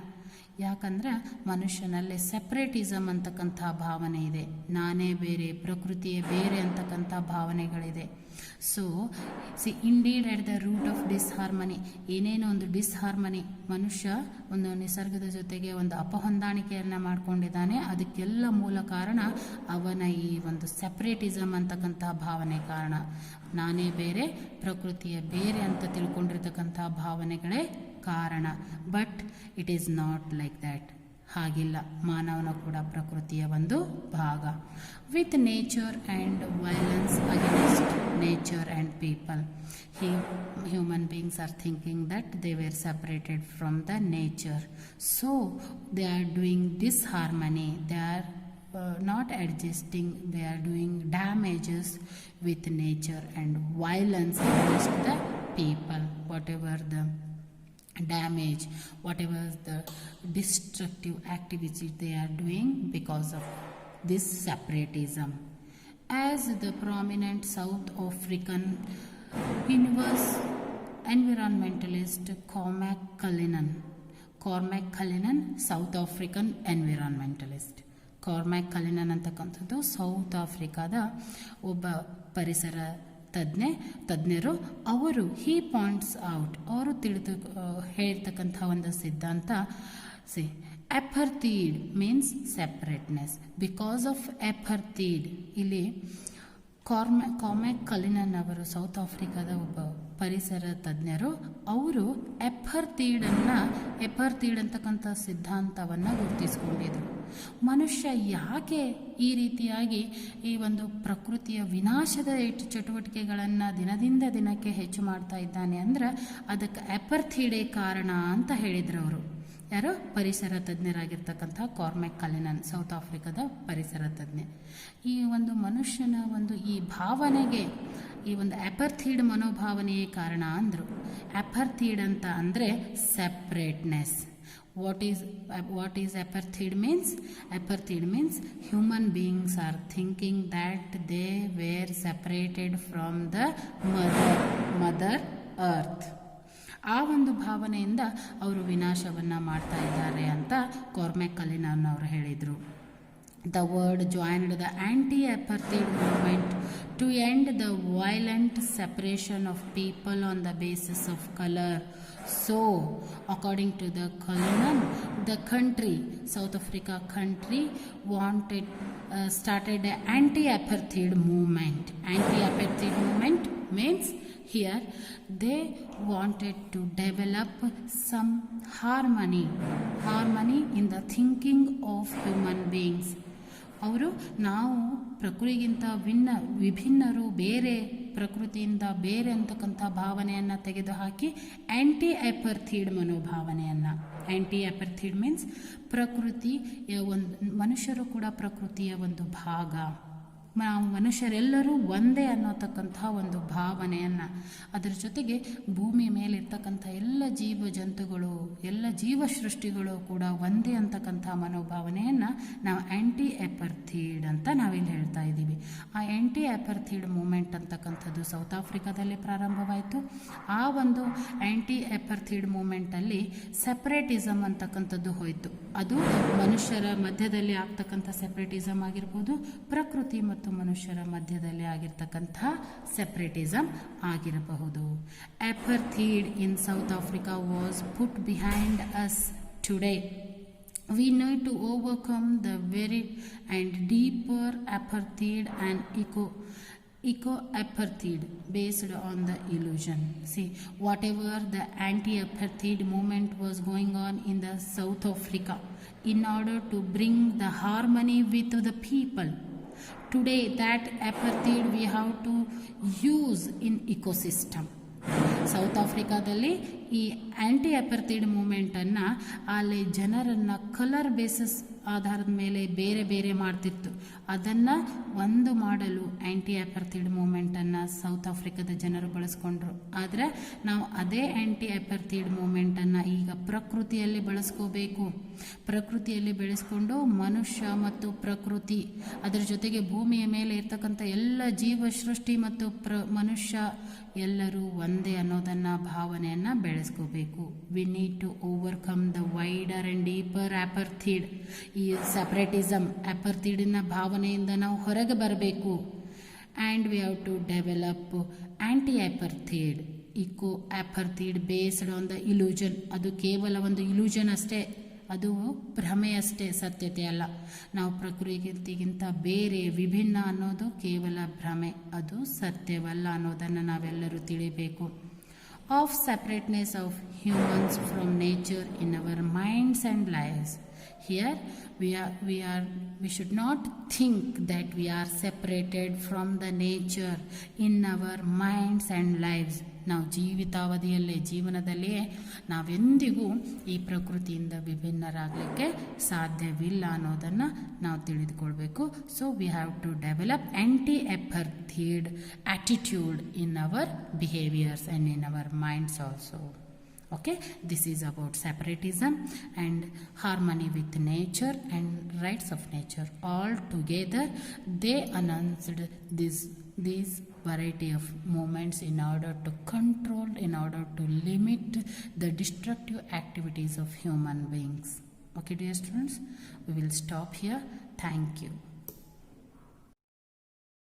ಯಾಕಂದ್ರೆ ಮನುಷ್ಯನಲ್ಲಿ ಸೆಪ್ರೇಟಿಸಮ್ ಅಂತಕ್ಕಂಥ ಭಾವನೆ ಇದೆ. ನಾನೇ ಬೇರೆ, ಪ್ರಕೃತಿಯೇ ಬೇರೆ ಅಂತಕ್ಕಂಥ ಭಾವನೆಗಳಿದೆ. So indeed at the root of disharmony, ಏನೇನೋ ಒಂದು ಡಿಸ್ಹಾರ್ಮನಿ, ಮನುಷ್ಯ ಒಂದು ನಿಸರ್ಗದ ಜೊತೆಗೆ ಒಂದು ಅಪಹೊಂದಾಣಿಕೆಯನ್ನು ಮಾಡ್ಕೊಂಡಿದ್ದಾನೆ. ಅದಕ್ಕೆಲ್ಲ ಮೂಲ ಕಾರಣ ಅವನ ಈ ಒಂದು ಸೆಪ್ರೇಟಿಸಮ್ ಅಂತಕ್ಕಂಥ ಭಾವನೆ ಕಾರಣ. ನಾನೇ ಬೇರೆ, ಪ್ರಕೃತಿಯ ಬೇರೆ ಅಂತ ತಿಳ್ಕೊಂಡಿರ್ತಕ್ಕಂಥ ಭಾವನೆಗಳೇ ಕಾರಣ. But it is not like that. ಹಾಗಿಲ್ಲ. ಮಾನವನ ಕೂಡ ಪ್ರಕೃತಿಯ ಒಂದು ಭಾಗ. With nature and violence against nature and people. Human beings are thinking that they were separated from the nature. So they are doing disharmony. They are not adjusting. They are doing damages with nature and violence against the people. Whatever the damage, whatever the destructive activity they are doing because of this separatism. As the prominent South African environmentalist Cormac Cullinan, South African environmentalist. Cormac Cullinan ಅಂತಕ್ಕಂಥದ್ದು South ಆಫ್ರಿಕಾದ ಒಬ್ಬ ಪರಿಸರ ತಜ್ಞರು. ಅವರು points out, ಅವರು ಹೇಳ್ತಕ್ಕಂಥ ಒಂದು ಸಿದ್ಧಾಂತ, ಅಪರ್ಥೀಡ್ ಮೀನ್ಸ್ ಸೆಪರೇಟ್ನೆಸ್. ಬಿಕಾಸ್ ಆಫ್ ಅಪರ್ಥೀಡ್, ಇಲ್ಲಿ ಕಾರ್ಮ್ಯಾಕ್ ಕಲಿನನ್ ಅವರು ಸೌತ್ ಆಫ್ರಿಕಾದ ಒಬ್ಬ ಪರಿಸರ ತಜ್ಞರು. ಅವರು ಅಪರ್ಥೀಡ್ ಅಂತಕ್ಕಂಥ ಸಿದ್ಧಾಂತವನ್ನು ಗುರುತಿಸಿಕೊಂಡಿದ್ರು. ಮನುಷ್ಯ ಯಾಕೆ ಈ ರೀತಿಯಾಗಿ ಈ ಒಂದು ಪ್ರಕೃತಿಯ ವಿನಾಶದ ಚಟುವಟಿಕೆಗಳನ್ನು ದಿನದಿಂದ ದಿನಕ್ಕೆ ಹೆಚ್ಚು ಮಾಡ್ತಾ ಇದ್ದಾನೆ ಅಂದ್ರೆ ಅದಕ್ಕೆ ಅಪರ್ಥೀಡೇ ಕಾರಣ ಅಂತ ಹೇಳಿದ್ರು ಅವರು. ಯಾರೋ ಪರಿಸರ ತಜ್ಞರಾಗಿರ್ತಕ್ಕಂಥ ಕಾರ್ಮ್ಯಾಕ್ ಕಲಿನನ್, ಸೌತ್ ಆಫ್ರಿಕಾದ ಪರಿಸರ ತಜ್ಞ. ಈ ಒಂದು ಮನುಷ್ಯನ ಒಂದು ಈ ಭಾವನೆಗೆ ಈ ಒಂದು ಅಪರ್ಥೀಡ್ ಮನೋಭಾವನೆಯೇ ಕಾರಣ ಅಂದರು. ಅಪರ್ಥೀಡ್ ಅಂತ ಅಂದರೆ ಸೆಪ್ರೇಟ್ನೆಸ್. What is apartheid means? Apartheid means human beings are thinking that they were separated from the mother earth. ಆ ಒಂದು ಭಾವನೆಯಿಂದ ಅವರು ವಿನಾಶವನ್ನು ಮಾಡ್ತಾ ಇದ್ದಾರೆ ಅಂತ ಕಾರ್ಮ್ಯಾಕ್ ಕಲಿನನ್ ಅವರು ಹೇಳಿದರು. The word joined the anti-apartheid movement to end the violent separation of people on the basis of color. So, according to the Cullinan, the country, South Africa country, started an anti-apartheid movement. Anti-apartheid movement means here they wanted to develop some harmony in the thinking of human beings. ಅವರು ನಾವು ಪ್ರಕೃತಿಗಿಂತ ವಿಭಿನ್ನರು, ಬೇರೆ, ಪ್ರಕೃತಿಯಿಂದ ಬೇರೆ ಅಂತಕ್ಕಂಥ ಭಾವನೆಯನ್ನು ತೆಗೆದುಹಾಕಿ ಆ್ಯಂಟಿ ಅಪರ್ಥೀಡ್ ಮನೋಭಾವನೆಯನ್ನು. ಆ್ಯಂಟಿ ಅಪರ್ಥೀಡ್ means ಪ್ರಕೃತಿಯ ಒಂದು, ಮನುಷ್ಯರು ಕೂಡ ಪ್ರಕೃತಿಯ ಒಂದು ಭಾಗ. ನಾವು ಮನುಷ್ಯರೆಲ್ಲರೂ ಒಂದೇ ಅನ್ನೋತಕ್ಕಂಥ ಒಂದು ಭಾವನೆಯನ್ನು, ಅದರ ಜೊತೆಗೆ ಭೂಮಿ ಮೇಲಿರ್ತಕ್ಕಂಥ ಎಲ್ಲ ಜೀವ ಜಂತುಗಳು, ಎಲ್ಲ ಜೀವ ಸೃಷ್ಟಿಗಳು ಕೂಡ ಒಂದೇ ಅಂತಕ್ಕಂಥ ಮನೋಭಾವನೆಯನ್ನು ನಾವು ಆ್ಯಂಟಿ ಅಪರ್ಥೈಡ್ ಅಂತ ನಾವಿಲ್ಲಿ ಹೇಳ್ತಾ ಇದ್ದೀವಿ. ಆ ಆ್ಯಂಟಿ ಅಪರ್ಥೈಡ್ ಮೂಮೆಂಟ್ ಅಂತಕ್ಕಂಥದ್ದು ಸೌತ್ ಆಫ್ರಿಕಾದಲ್ಲಿ ಪ್ರಾರಂಭವಾಯಿತು. ಆ ಒಂದು ಆ್ಯಂಟಿ ಅಪರ್ಥೈಡ್ ಮೂಮೆಂಟಲ್ಲಿ ಸೆಪರೇಟಿಸಮ್ ಅಂತಕ್ಕಂಥದ್ದು ಹೋಯಿತು. ಅದು ಮನುಷ್ಯರ ಮಧ್ಯದಲ್ಲಿ ಆಗ್ತಕ್ಕಂಥ ಸೆಪರೇಟಿಸಮ್ ಆಗಿರ್ಬೋದು, ಪ್ರಕೃತಿ ಮತ್ತು ಮನುಷ್ಯರ ಮಧ್ಯದಲ್ಲಿ ಆಗಿರ್ತಕ್ಕಂಥ ಸೆಪರೇಟಿಸಮ್ ಆಗಿರಬಹುದು. Apartheid in South Africa was put behind us today. We need to overcome the very and deeper apartheid and eco-apartheid based on the illusion. See, whatever the anti-apartheid movement was going on in the South Africa in order to bring the harmony with the people, today that apartheid we have to use in ecosystem. South ಆಫ್ರಿಕಾದಲ್ಲಿ ಈ ಆ್ಯಂಟಿ ಅಪರ್ಥೈಡ್ ಮೂಮೆಂಟನ್ನು ಅಲ್ಲಿ ಜನರನ್ನು colour basis ಆಧಾರದ ಮೇಲೆ ಬೇರೆ ಬೇರೆ ಮಾಡ್ತಿತ್ತು. ಅದನ್ನು ಒಂದು ಮಾಡಲು ಆ್ಯಂಟಿ ಅಪರ್ಥೈಡ್ ಮೂಮೆಂಟನ್ನು ಸೌತ್ ಆಫ್ರಿಕಾದ ಜನರು ಬಳಸ್ಕೊಂಡ್ರು. ಆದರೆ ನಾವು ಅದೇ ಆ್ಯಂಟಿ ಅಪರ್ಥೈಡ್ ಮೂಮೆಂಟನ್ನು ಈಗ ಪ್ರಕೃತಿಯಲ್ಲಿ ಬಳಸ್ಕೋಬೇಕು. ಪ್ರಕೃತಿಯಲ್ಲಿ ಬೆಳೆಸ್ಕೊಂಡು ಮನುಷ್ಯ ಮತ್ತು ಪ್ರಕೃತಿ, ಅದರ ಜೊತೆಗೆ ಭೂಮಿಯ ಮೇಲೆ ಇರ್ತಕ್ಕಂಥ ಎಲ್ಲ ಜೀವ ಸೃಷ್ಟಿ ಮತ್ತು ಮನುಷ್ಯ ಎಲ್ಲರೂ ಒಂದೇ ಅನ್ನೋದನ್ನು ಭಾವನೆಯನ್ನು ಬೆಳೆಸ್ಕೋಬೇಕು. We need to overcome the wider and deeper apartheid. ಈ ಸೆಪರೇಟಿಸಮ್ ಅಪರ್ಥೈಡಿನ ಭಾವನೆಯಿಂದ ನಾವು ಹೊರಗೆ ಬರಬೇಕು. And we have to develop anti apartheid, eco apartheid based on the illusion. ಅದು ಕೇವಲ ಒಂದು ಇಲ್ಯೂಷನ್ ಅಷ್ಟೇ, ಅದು ಭ್ರಮೆಯಷ್ಟೇ, ಸತ್ಯತೆ ಅಲ್ಲ. ನಾವು ಪ್ರಕೃತಿಗಿಂತ ಬೇರೆ ವಿಭಿನ್ನ ಅನ್ನೋದು ಕೇವಲ ಭ್ರಮೆ, ಅದು ಸತ್ಯವಲ್ಲ ಅನ್ನೋದನ್ನು ನಾವೆಲ್ಲರೂ ತಿಳಿಬೇಕು. Of separateness of humans from nature in our minds and lives. Here we should not think that we are separated from the nature in our minds and lives. ನಾವು ಜೀವನದಲ್ಲಿಯೇ ನಾವೆಂದಿಗೂ ಈ ಪ್ರಕೃತಿಯಿಂದ ವಿಭಿನ್ನರಾಗಲಿಕ್ಕೆ ಸಾಧ್ಯವಿಲ್ಲ ಅನ್ನೋದನ್ನು ನಾವು ತಿಳಿದುಕೊಳ್ಬೇಕು. So we have to develop anti apartheid attitude in our behaviours and in our minds also. Okay, this is about separatism and harmony with nature and rights of nature. All together they announced these variety of movements in order to control, in order to limit the destructive activities of human beings. Okay dear students, we will stop here. Thank you.